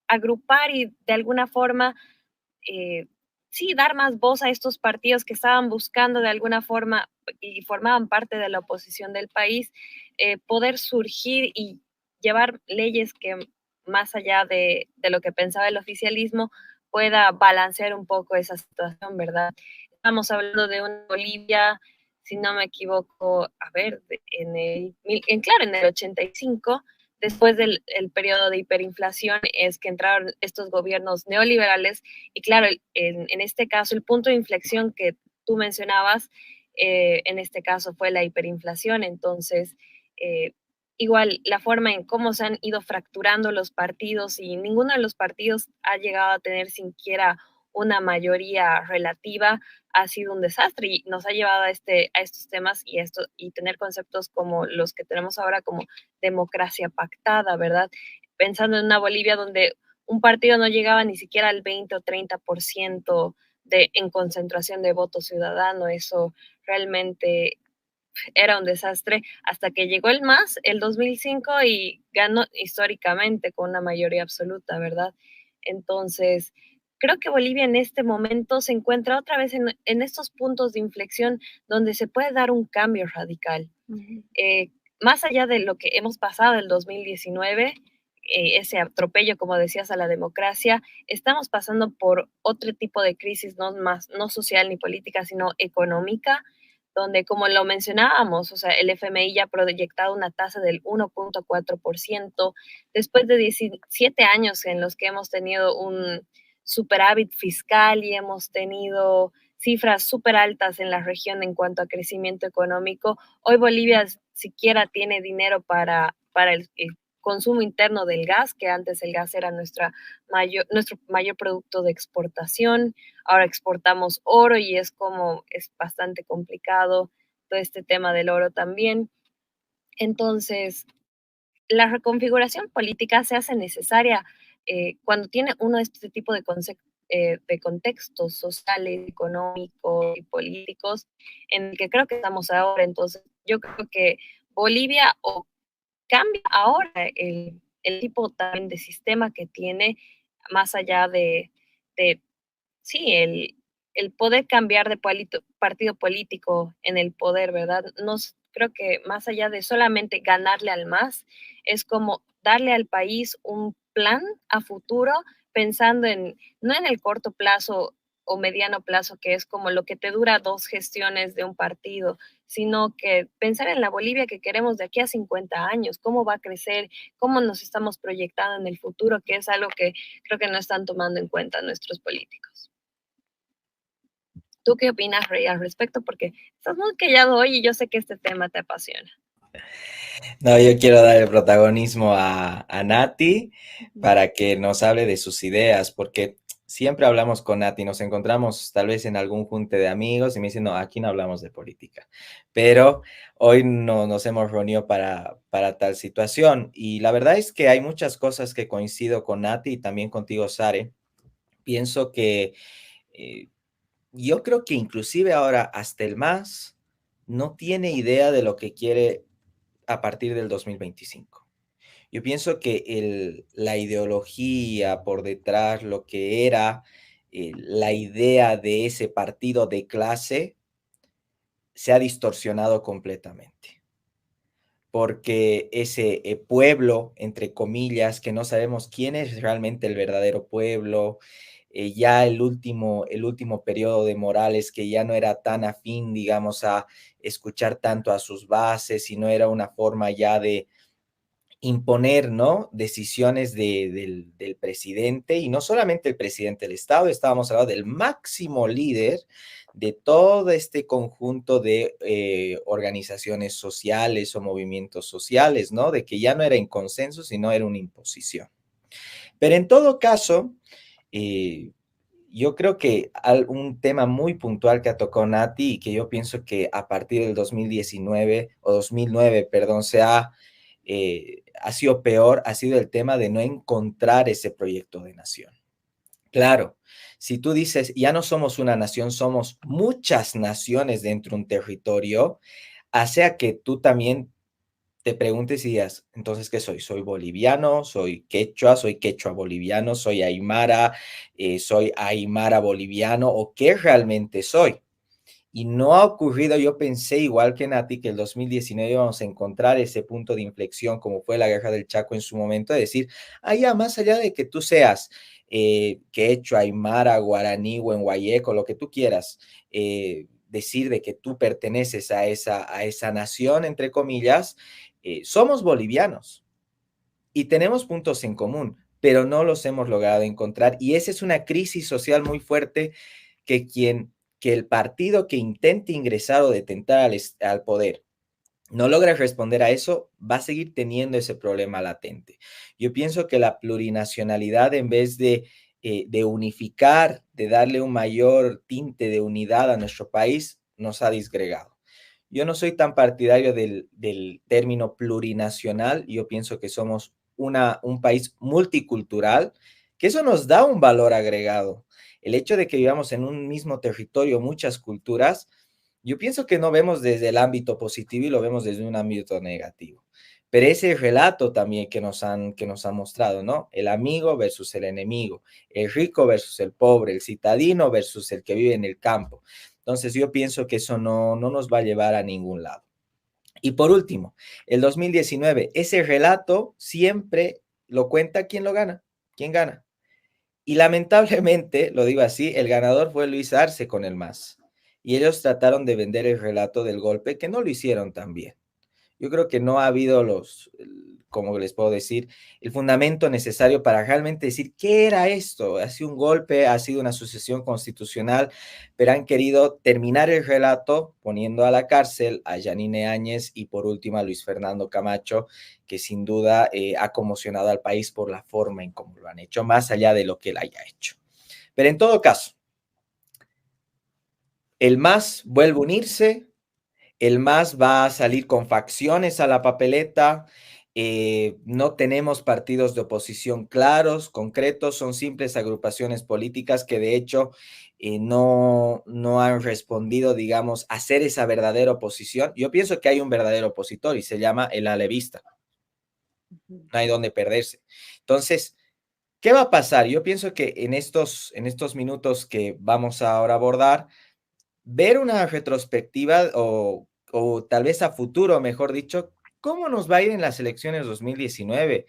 Speaker 1: agrupar y de alguna forma eh, sí, dar más voz a estos partidos que estaban buscando de alguna forma y formaban parte de la oposición del país, poder surgir y llevar leyes que más allá de lo que pensaba el oficialismo pueda balancear un poco esa situación, ¿verdad? Estamos hablando de una Bolivia, si no me equivoco, a ver, claro, en el 85 después del el periodo de hiperinflación es que entraron estos gobiernos neoliberales y claro, en este caso el punto de inflexión que tú mencionabas, en este caso fue la hiperinflación, entonces eh, igual la forma en cómo se han ido fracturando los partidos y ninguno de los partidos ha llegado a tener siquiera una mayoría relativa ha sido un desastre y nos ha llevado a estos temas y tener conceptos como los que tenemos ahora como democracia pactada, ¿verdad? Pensando en una Bolivia donde un partido no llegaba ni siquiera al 20 o 30% en concentración de voto ciudadano, eso realmente era un desastre hasta que llegó el MAS el 2005 y ganó históricamente con una mayoría absoluta, ¿verdad? Entonces, creo que Bolivia en este momento se encuentra otra vez en estos puntos de inflexión donde se puede dar un cambio radical.
Speaker 3: Ujú.
Speaker 1: Más allá de lo que hemos pasado el 2019, ese atropello, como decías, a la democracia, estamos pasando por otro tipo de crisis, no social ni política, sino económica, donde, como lo mencionábamos, o sea, el FMI ya ha proyectado una tasa del 1.4%, después de 17 años en los que hemos tenido un superávit fiscal y hemos tenido cifras súper altas en la región en cuanto a crecimiento económico. Hoy Bolivia siquiera tiene dinero para el consumo interno del gas, que antes el gas era nuestro mayor producto de exportación. Ahora exportamos oro y es bastante complicado todo este tema del oro también. Entonces, la reconfiguración política se hace necesaria cuando tiene uno de este tipo de contextos sociales, económicos y políticos en el que creo que estamos ahora. Entonces, yo creo que Bolivia o cambia ahora el tipo también de sistema que tiene, más allá de sí, el poder cambiar de partido político en el poder, ¿verdad? Creo que más allá de solamente ganarle al MAS, es como darle al país un plan a futuro, pensando no en el corto plazo o mediano plazo, que es como lo que te dura 2 gestiones de un partido, sino que pensar en la Bolivia que queremos de aquí a 50 años, cómo va a crecer, cómo nos estamos proyectando en el futuro, que es algo que creo que no están tomando en cuenta nuestros políticos. ¿Tú qué opinas, Rey, al respecto? Porque estás muy callado hoy y yo sé que este tema te apasiona.
Speaker 2: No, yo quiero dar el protagonismo a Nati para que nos hable de sus ideas, porque siempre hablamos con Nati, nos encontramos tal vez en algún junte de amigos y me dicen, no, aquí no hablamos de política, pero hoy no nos hemos reunido para tal situación. Y la verdad es que hay muchas cosas que coincido con Nati y también contigo, Sare. Pienso que eh, yo creo que inclusive ahora hasta el MAS no tiene idea de lo que quiere a partir del 2025. Yo pienso que la ideología por detrás, lo que era la idea de ese partido de clase, se ha distorsionado completamente. Porque ese pueblo, entre comillas, que no sabemos quién es realmente el verdadero pueblo, ya el último periodo de Morales, que ya no era tan afín, digamos, a escuchar tanto a sus bases, sino era una forma ya de imponer, ¿no? Decisiones del presidente, y no solamente el presidente del Estado, estábamos hablando del máximo líder de todo este conjunto de organizaciones sociales o movimientos sociales, ¿no? De que ya no era en consenso, sino era una imposición. Pero en todo caso, eh, yo creo que un tema muy puntual que ha tocado Nati y que yo pienso que a partir del 2019 o 2009, perdón, ha sido peor, ha sido el tema de no encontrar ese proyecto de nación. Claro, si tú dices, ya no somos una nación, somos muchas naciones dentro de un territorio, hace a que tú también te preguntes y digas, entonces, ¿qué soy? ¿Soy boliviano? Soy quechua boliviano? ¿Soy aymara? ¿Soy aymara boliviano? ¿O qué realmente soy? Y no ha ocurrido, yo pensé igual que Nati, que el 2019 íbamos a encontrar ese punto de inflexión como fue la Guerra del Chaco en su momento, de decir, ya más allá de que tú seas quechua, aymara, guaraní, huenhuayeco, lo que tú quieras, decir de que tú perteneces a esa nación, entre comillas, somos bolivianos y tenemos puntos en común, pero no los hemos logrado encontrar. Y esa es una crisis social muy fuerte que el partido que intente ingresar o detentar al poder no logra responder a eso, va a seguir teniendo ese problema latente. Yo pienso que la plurinacionalidad, en vez de unificar, de darle un mayor tinte de unidad a nuestro país, nos ha disgregado. Yo no soy tan partidario del término plurinacional. Yo pienso que somos un país multicultural, que eso nos da un valor agregado. El hecho de que vivamos en un mismo territorio, muchas culturas, yo pienso que no vemos desde el ámbito positivo y lo vemos desde un ámbito negativo. Pero ese relato también que nos han mostrado, ¿no? El amigo versus el enemigo, el rico versus el pobre, el citadino versus el que vive en el campo. Entonces yo pienso que eso no nos va a llevar a ningún lado. Y por último, el 2019, ese relato siempre lo cuenta, ¿quién lo gana? ¿Quién gana? Y lamentablemente, lo digo así, el ganador fue Luis Arce con el MAS. Y ellos trataron de vender el relato del golpe, que no lo hicieron tan bien. Yo creo que no ha habido como les puedo decir, el fundamento necesario para realmente decir qué era esto. Ha sido un golpe, ha sido una sucesión constitucional, pero han querido terminar el relato poniendo a la cárcel a Yanine Áñez y por último a Luis Fernando Camacho, que sin duda ha conmocionado al país por la forma en cómo lo han hecho, más allá de lo que él haya hecho. Pero en todo caso, el MAS vuelve a unirse. El MAS va a salir con facciones a la papeleta. No tenemos partidos de oposición claros, concretos, son simples agrupaciones políticas que de hecho no han respondido, digamos, a ser esa verdadera oposición. Yo pienso que hay un verdadero opositor y se llama el alevista. No hay donde perderse. Entonces, ¿qué va a pasar? Yo pienso que en estos minutos que vamos a ahora abordar, ver una retrospectiva o tal vez a futuro, mejor dicho, cómo nos va a ir en las elecciones 2019.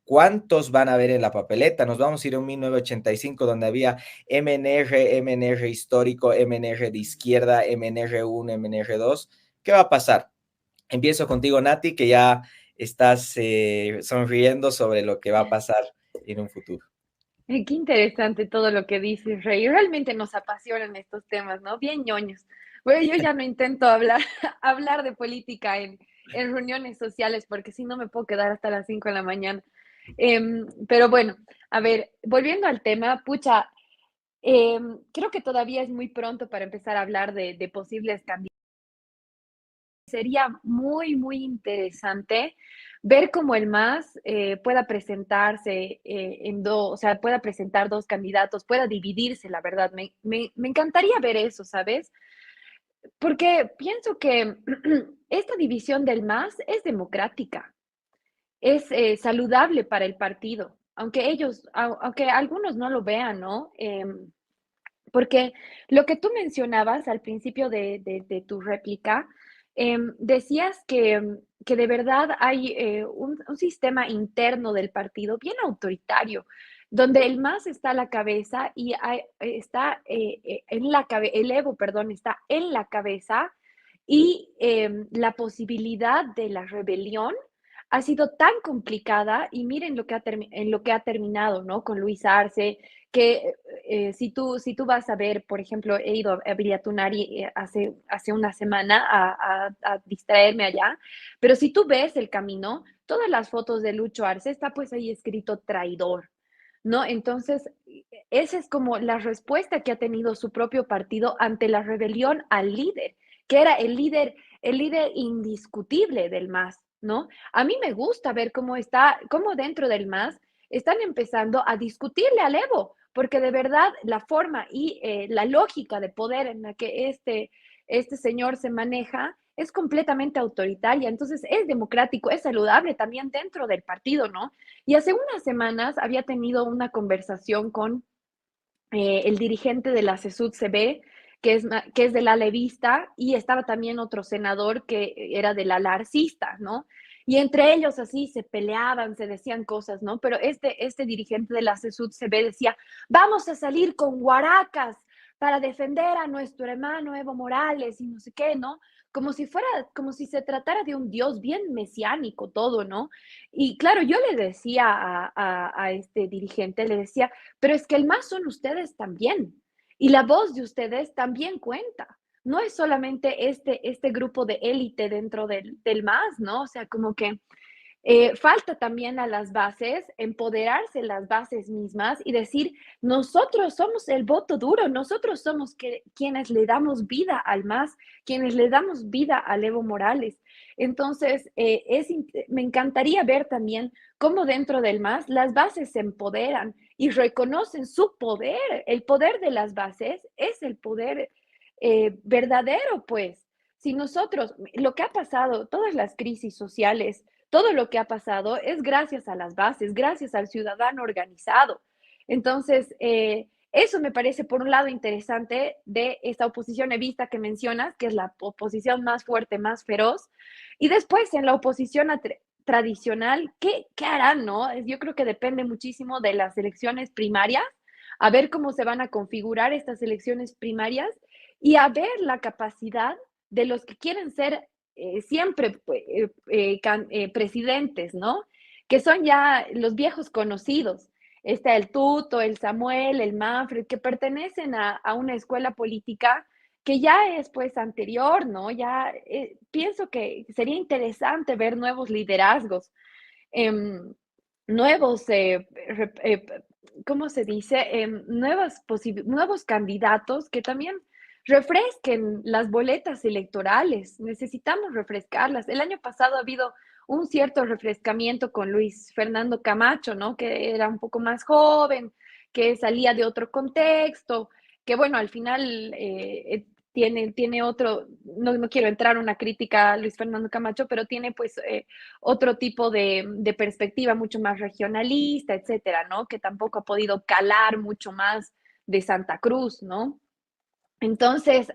Speaker 2: ¿Cuántos van a haber en la papeleta? Nos vamos a ir a un 1985 donde había MNR, MNR histórico, MNR de izquierda, MNR1, MNR2. ¿Qué va a pasar? Empiezo contigo, Nati, que ya estás sonriendo sobre lo que va a pasar en un futuro.
Speaker 3: Qué interesante todo lo que dices, Rey. Realmente nos apasionan estos temas, ¿no? Bien ñoños. Bueno, yo ya no intento hablar, hablar de política en reuniones sociales porque si no me puedo quedar hasta las 5 de la mañana. Pero bueno, a ver, volviendo al tema, pucha, creo que todavía es muy pronto para empezar a hablar de posibles candidatos. Sería muy, muy interesante ver cómo el MAS pueda presentarse o sea, pueda presentar dos candidatos, pueda dividirse, la verdad. Me encantaría ver eso, ¿sabes? Porque pienso que esta división del MAS es democrática, es saludable para el partido, aunque aunque algunos no lo vean, ¿no? Porque lo que tú mencionabas al principio de tu réplica, decías que de verdad hay un sistema interno del partido bien autoritario, donde el MAS está a la cabeza y está el Evo, perdón, está en la cabeza y la posibilidad de la rebelión ha sido tan complicada y miren en lo que ha terminado, ¿no? Con Luis Arce, que si tú vas a ver, por ejemplo, he ido a Viriatunari hace una semana a distraerme allá, pero si tú ves el camino, todas las fotos de Lucho Arce está pues ahí escrito traidor, ¿no? Entonces, esa es como la respuesta que ha tenido su propio partido ante la rebelión al líder, que era el líder indiscutible del MAS, ¿no? A mí me gusta ver cómo dentro del MAS están empezando a discutirle al Evo, porque de verdad la forma y la lógica de poder en la que este señor se maneja es completamente autoritaria, entonces es democrático, es saludable también dentro del partido, ¿no? Y hace unas semanas había tenido una conversación con el dirigente de la CSUD-CB, que es del alevista, y estaba también otro senador que era del ala arcista, ¿no? Y entre ellos así se peleaban, se decían cosas, ¿no? Pero este dirigente de la CSUD-CB decía, vamos a salir con guaracas para defender a nuestro hermano Evo Morales y no sé qué, ¿no? Como si se tratara de un dios bien mesiánico todo, ¿no? Y claro, yo le decía a este dirigente, le decía, pero es que el MAS son ustedes también. Y la voz de ustedes también cuenta. No es solamente este grupo de élite dentro del MAS, ¿no? O sea, como que falta también a las bases empoderarse las bases mismas y decir, nosotros somos el voto duro, nosotros somos quienes le damos vida al MAS, quienes le damos vida a Evo Morales. Entonces, me encantaría ver también cómo dentro del MAS las bases se empoderan y reconocen su poder. El poder de las bases es el poder verdadero, pues. Si nosotros, lo que ha pasado, todas las crisis sociales, todo lo que ha pasado es gracias a las bases, gracias al ciudadano organizado. Entonces, eso me parece, por un lado, interesante de esta oposición evista que mencionas, que es la oposición más fuerte, más feroz. Y después, en la oposición tradicional, ¿qué harán, no? Yo creo que depende muchísimo de las elecciones primarias, a ver cómo se van a configurar estas elecciones primarias y a ver la capacidad de los que quieren ser siempre presidentes, ¿no? Que son ya los viejos conocidos. Está el Tuto, el Samuel, el Manfred, que pertenecen a una escuela política que ya es pues anterior, ¿no? Ya pienso que sería interesante ver nuevos liderazgos, em, nuevos, ¿cómo se dice? Nuevos candidatos que también refresquen las boletas electorales. Necesitamos refrescarlas. El año pasado ha habido un cierto refrescamiento con Luis Fernando Camacho, ¿no? Que era un poco más joven, que salía de otro contexto, que bueno, al final tiene otro, no quiero entrar en una crítica a Luis Fernando Camacho, pero tiene pues otro tipo de perspectiva mucho más regionalista, etcétera, ¿no? Que tampoco ha podido calar mucho más de Santa Cruz, ¿no? Entonces,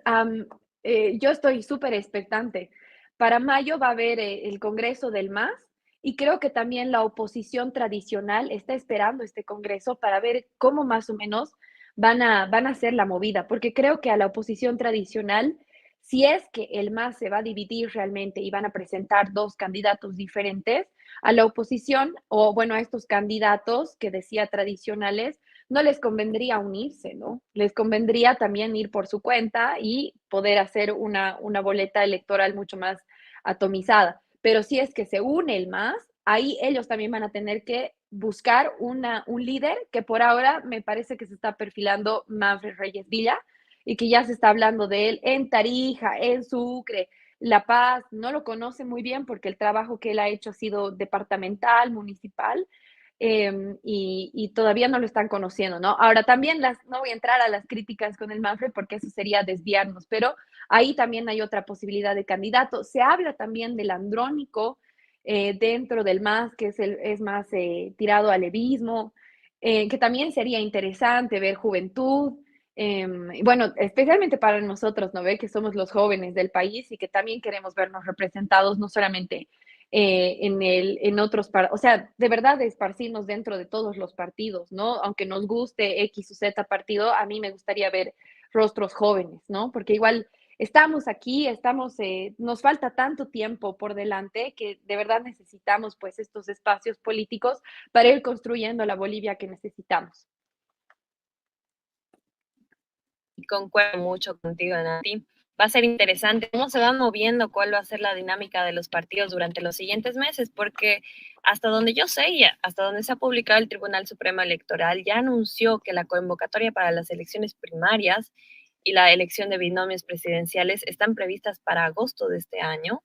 Speaker 3: yo estoy súper expectante. Para mayo va a haber el Congreso del MAS y creo que también la oposición tradicional está esperando este Congreso para ver cómo más o menos van a hacer la movida, porque creo que a la oposición tradicional, si es que el MAS se va a dividir realmente y van a presentar dos candidatos diferentes, a la oposición o bueno, a estos candidatos que decía tradicionales, no les convendría unirse, ¿no? Les convendría también ir por su cuenta y poder hacer una boleta electoral mucho más atomizada. Pero si es que se une el MAS, ahí ellos también van a tener que buscar un líder que por ahora me parece que se está perfilando Manfred Reyes Villa y que ya se está hablando de él en Tarija, en Sucre, La Paz. No lo conoce muy bien porque el trabajo que él ha hecho ha sido departamental, municipal, y todavía no lo están conociendo, ¿no? Ahora también no voy a entrar a las críticas con el Manfred porque eso sería desviarnos, pero ahí también hay otra posibilidad de candidato. Se habla también del Andrónico dentro del MAS, que es más tirado al levismo, que también sería interesante ver juventud. Bueno, especialmente para nosotros, ¿no ve? Que somos los jóvenes del país y que también queremos vernos representados, no solamente en otros, o sea, de verdad de esparcirnos dentro de todos los partidos, ¿no? Aunque nos guste X o Z partido, a mí me gustaría ver rostros jóvenes, ¿no? Porque igual estamos aquí, nos falta tanto tiempo por delante que de verdad necesitamos pues estos espacios políticos para ir construyendo la Bolivia que necesitamos.
Speaker 1: Concuerdo mucho contigo, Nati. Va a ser interesante cómo se van moviendo, cuál va a ser la dinámica de los partidos durante los siguientes meses, porque hasta donde yo sé y hasta donde se ha publicado el Tribunal Supremo Electoral, ya anunció que la convocatoria para las elecciones primarias y la elección de binomios presidenciales están previstas para agosto de este año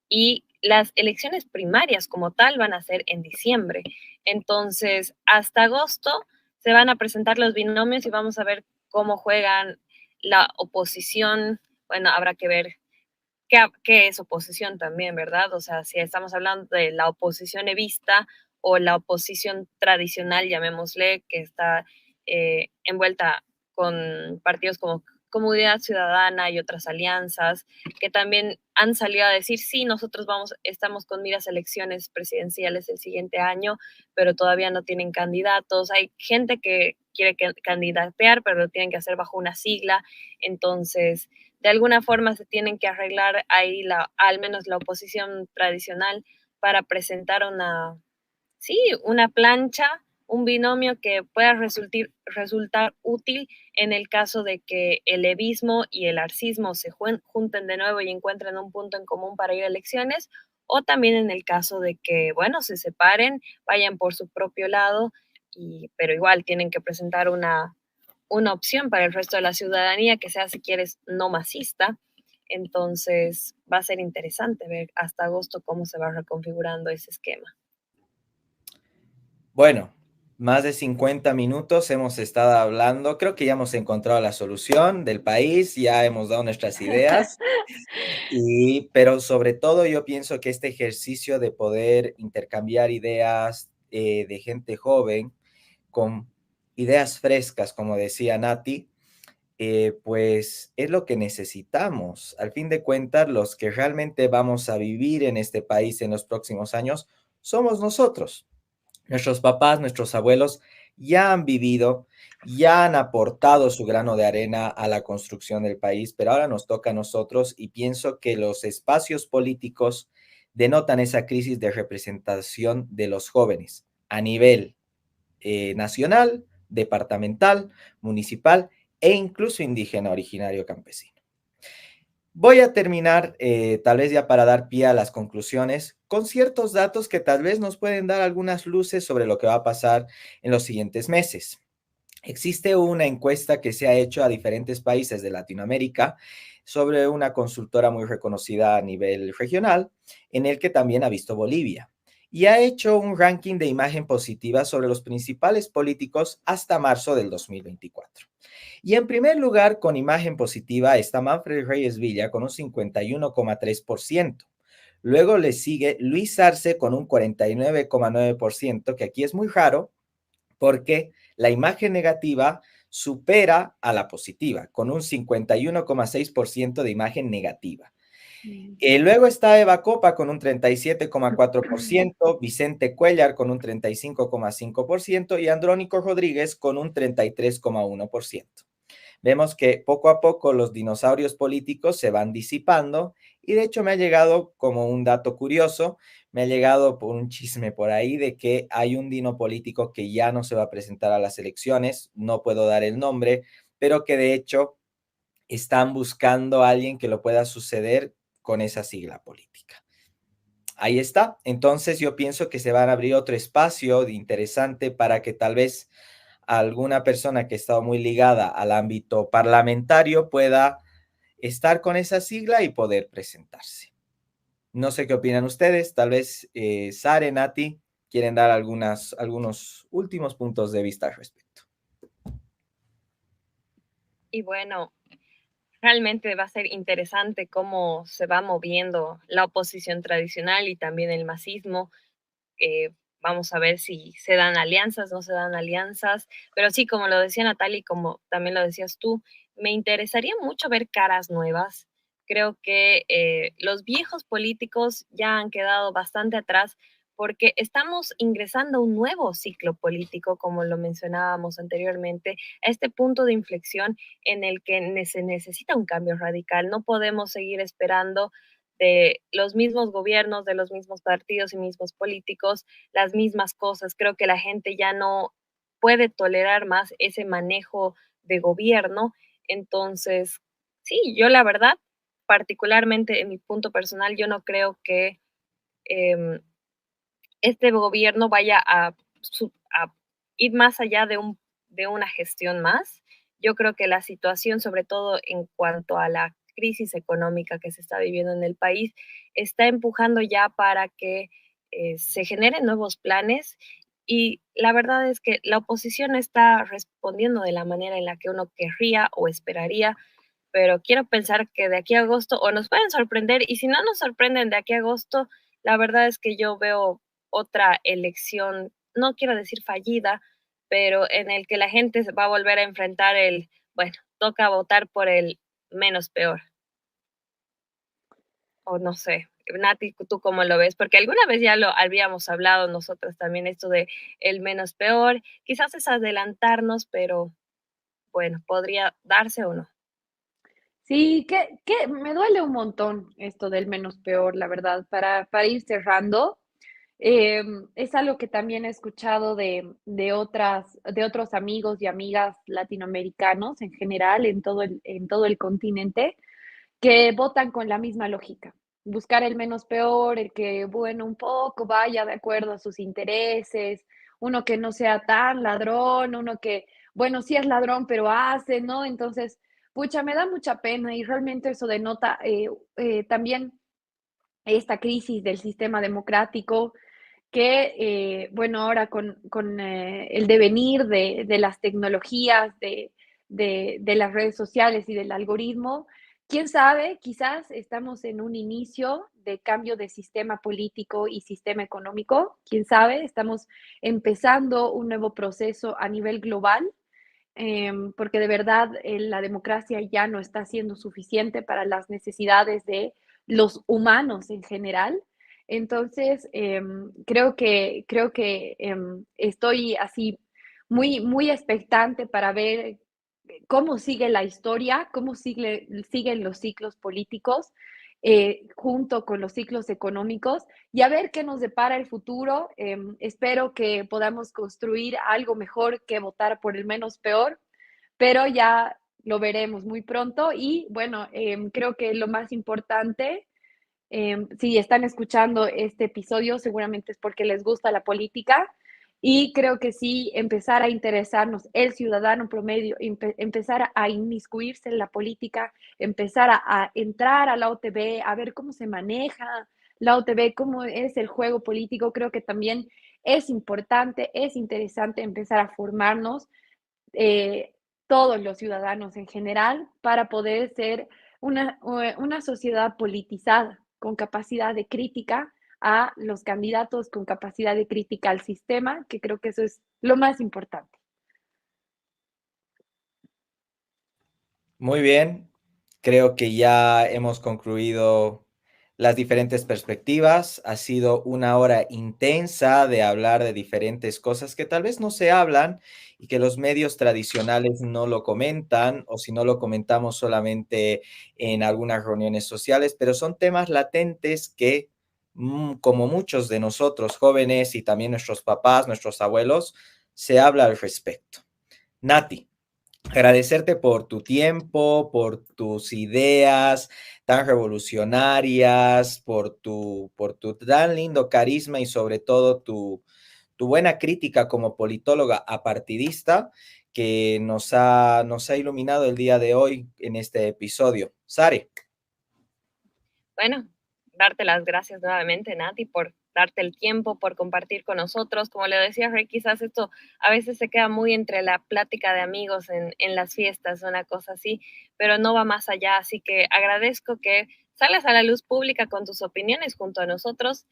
Speaker 1: y las elecciones primarias como tal van a ser en diciembre. Entonces, hasta agosto se van a presentar los binomios y vamos a ver cómo juegan la oposición. Bueno, habrá que ver qué es oposición también, ¿verdad? O sea, si estamos hablando de la oposición evista o la oposición tradicional, llamémosle, que está envuelta con partidos como Comunidad Ciudadana y otras alianzas que también han salido a decir, sí, nosotros estamos con miras a elecciones presidenciales el siguiente año, pero todavía no tienen candidatos. Hay gente que quiere candidatear, pero lo tienen que hacer bajo una sigla. Entonces, de alguna forma se tienen que arreglar ahí al menos la oposición tradicional para presentar una plancha, un binomio que pueda resultar útil en el caso de que el levismo y el arcismo se junten de nuevo y encuentren un punto en común para ir a elecciones, o también en el caso de que, bueno, se separen, vayan por su propio lado, pero igual tienen que presentar una opción para el resto de la ciudadanía que sea, si quieres, no masista. Entonces va a ser interesante ver hasta agosto cómo se va reconfigurando ese esquema.
Speaker 2: Bueno, más de 50 minutos hemos estado hablando. Creo que ya hemos encontrado la solución del país, ya hemos dado nuestras ideas. Pero sobre todo yo pienso que este ejercicio de poder intercambiar ideas de gente joven con ideas frescas, como decía Nati, pues es lo que necesitamos. Al fin de cuentas, los que realmente vamos a vivir en este país en los próximos años somos nosotros. Nuestros papás, nuestros abuelos ya han vivido, ya han aportado su grano de arena a la construcción del país, pero ahora nos toca a nosotros y pienso que los espacios políticos denotan esa crisis de representación de los jóvenes a nivel nacional, departamental, municipal e incluso indígena originario campesino. Voy a terminar, tal vez ya para dar pie a las conclusiones, con ciertos datos que tal vez nos pueden dar algunas luces sobre lo que va a pasar en los siguientes meses. Existe una encuesta que se ha hecho a diferentes países de Latinoamérica sobre una consultora muy reconocida a nivel regional, en el que también ha visto Bolivia, y ha hecho un ranking de imagen positiva sobre los principales políticos hasta marzo del 2024. Y en primer lugar, con imagen positiva, está Manfred Reyes Villa con un 51,3%. Luego le sigue Luis Arce con un 49,9%, que aquí es muy raro porque la imagen negativa supera a la positiva, con un 51,6% de imagen negativa. Luego está Eva Copa con un 37,4%, Vicente Cuellar con un 35,5% y Andrónico Rodríguez con un 33,1%. Vemos que poco a poco los dinosaurios políticos se van disipando y de hecho me ha llegado como un dato curioso, me ha llegado por un chisme por ahí de que hay un dino político que ya no se va a presentar a las elecciones, no puedo dar el nombre, pero que de hecho están buscando a alguien que lo pueda suceder con esa sigla política. Ahí está. Entonces yo pienso que se va a abrir otro espacio interesante para que tal vez alguna persona que ha estado muy ligada al ámbito parlamentario pueda estar con esa sigla y poder presentarse. No sé qué opinan ustedes, tal vez Sare, Nati, quieren dar algunos últimos puntos de vista al respecto.
Speaker 1: Y bueno, realmente va a ser interesante cómo se va moviendo la oposición tradicional y también el masismo. Vamos a ver si se dan alianzas, no se dan alianzas, pero sí, como lo decía Natalie, como también lo decías tú, me interesaría mucho ver caras nuevas. Creo que los viejos políticos ya han quedado bastante atrás porque estamos ingresando a un nuevo ciclo político, como lo mencionábamos anteriormente, a este punto de inflexión en el que se necesita un cambio radical. No podemos seguir esperando de los mismos gobiernos, de los mismos partidos y mismos políticos, las mismas cosas. Creo que la gente ya no puede tolerar más ese manejo de gobierno. Entonces, sí, yo la verdad, particularmente en mi punto personal, yo no creo que eh, este gobierno vaya a ir más allá de una gestión más. Yo creo que la situación, sobre todo en cuanto a la crisis económica que se está viviendo en el país, está empujando ya para que se generen nuevos planes y la verdad es que la oposición está respondiendo de la manera en la que uno querría o esperaría, pero quiero pensar que de aquí a agosto o nos pueden sorprender y si no nos sorprenden de aquí a agosto, la verdad es que yo veo otra elección, no quiero decir fallida, pero en el que la gente va a volver a enfrentar bueno, toca votar por el menos peor, o no sé. Nati, ¿tú cómo lo ves? Porque alguna vez ya lo habíamos hablado nosotros también, esto de el menos peor, quizás es adelantarnos, pero bueno, podría darse o no.
Speaker 3: Sí, que me duele un montón esto del menos peor, la verdad, para ir cerrando. Es algo que también he escuchado de otros amigos y amigas latinoamericanos en general, en todo el continente, que votan con la misma lógica. Buscar el menos peor, el que, bueno, un poco vaya de acuerdo a sus intereses, uno que no sea tan ladrón, uno que, bueno, sí es ladrón, pero hace, ¿no? Entonces, pucha, me da mucha pena y realmente eso denota también esta crisis del sistema democrático que, bueno, ahora con el devenir de las tecnologías, de las redes sociales y del algoritmo, quién sabe, quizás estamos en un inicio de cambio de sistema político y sistema económico, quién sabe, estamos empezando un nuevo proceso a nivel global, porque de verdad la democracia ya no está siendo suficiente para las necesidades de los humanos en general. Entonces, creo que estoy así muy expectante para ver cómo sigue la historia, siguen los ciclos políticos, junto con los ciclos económicos, y a ver qué nos depara el futuro. Espero que podamos construir algo mejor que votar por el menos peor, pero ya lo veremos muy pronto. Y bueno, creo que lo más importante, si están escuchando este episodio, seguramente es porque les gusta la política, y creo que sí, empezar a interesarnos, el ciudadano promedio, empezar a inmiscuirse en la política, empezar a entrar a la OTB, a ver cómo se maneja la OTB, cómo es el juego político. Creo que también es importante, es interesante empezar a formarnos, eh, todos los ciudadanos en general, para poder ser una sociedad politizada, con capacidad de crítica a los candidatos, con capacidad de crítica al sistema, que creo que eso es lo más importante.
Speaker 2: Muy bien, creo que ya hemos concluido las diferentes perspectivas. Ha sido una hora intensa de hablar de diferentes cosas que tal vez no se hablan y que los medios tradicionales no lo comentan, o si no lo comentamos solamente en algunas reuniones sociales, pero son temas latentes que, como muchos de nosotros jóvenes y también nuestros papás, nuestros abuelos, se habla al respecto. Nati, agradecerte por tu tiempo, por tus ideas tan revolucionarias, por tu tan lindo carisma y sobre todo tu buena crítica como politóloga apartidista que nos ha iluminado el día de hoy en este episodio. Sari.
Speaker 1: Bueno, darte las gracias nuevamente, Nati, por darte el tiempo, por compartir con nosotros. Como le decía Rey, quizás esto a veces se queda muy entre la plática de amigos en las fiestas, una cosa así, pero no va más allá. Así que agradezco que salgas a la luz pública con tus opiniones junto a nosotros,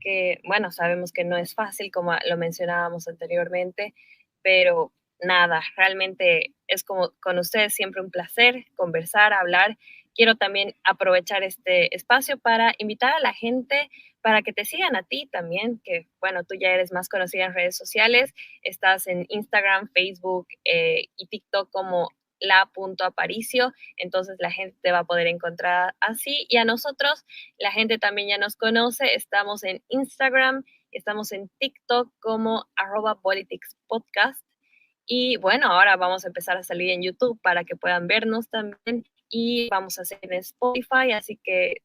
Speaker 1: que bueno, sabemos que no es fácil, como lo mencionábamos anteriormente, pero nada, realmente es como con ustedes siempre un placer conversar, hablar. Quiero también aprovechar este espacio para invitar a la gente para que te sigan a ti también, que bueno, tú ya eres más conocida en redes sociales, estás en Instagram, Facebook y TikTok como la.aparicio, entonces la gente te va a poder encontrar así, y a nosotros, la gente también ya nos conoce, estamos en Instagram, estamos en TikTok como @politicspodcast, y bueno, ahora vamos a empezar a salir en YouTube para que puedan vernos también, y vamos a hacer en Spotify, así que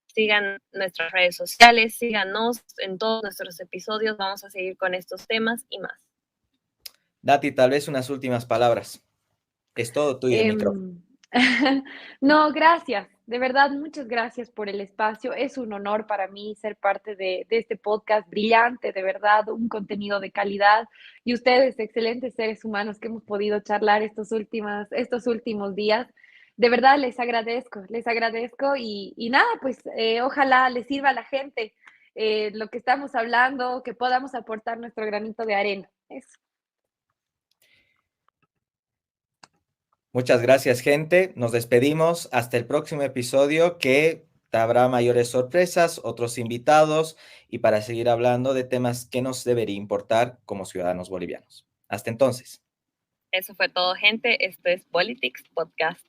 Speaker 1: sigan nuestras redes sociales, síganos en todos nuestros episodios, vamos a seguir con estos temas y más.
Speaker 2: Nati, tal vez unas últimas palabras. Es todo tuyo el micrófono.
Speaker 3: No, gracias. De verdad, muchas gracias por el espacio. Es un honor para mí ser parte de este podcast brillante, de verdad, un contenido de calidad. Y ustedes, excelentes seres humanos que hemos podido charlar estos últimos días. De verdad, les agradezco y nada, pues ojalá les sirva a la gente lo que estamos hablando, que podamos aportar nuestro granito de arena. Eso.
Speaker 2: Muchas gracias, gente. Nos despedimos hasta el próximo episodio, que habrá mayores sorpresas, otros invitados y para seguir hablando de temas que nos debería importar como ciudadanos bolivianos. Hasta entonces.
Speaker 1: Eso fue todo, gente. Esto es Politics Podcast.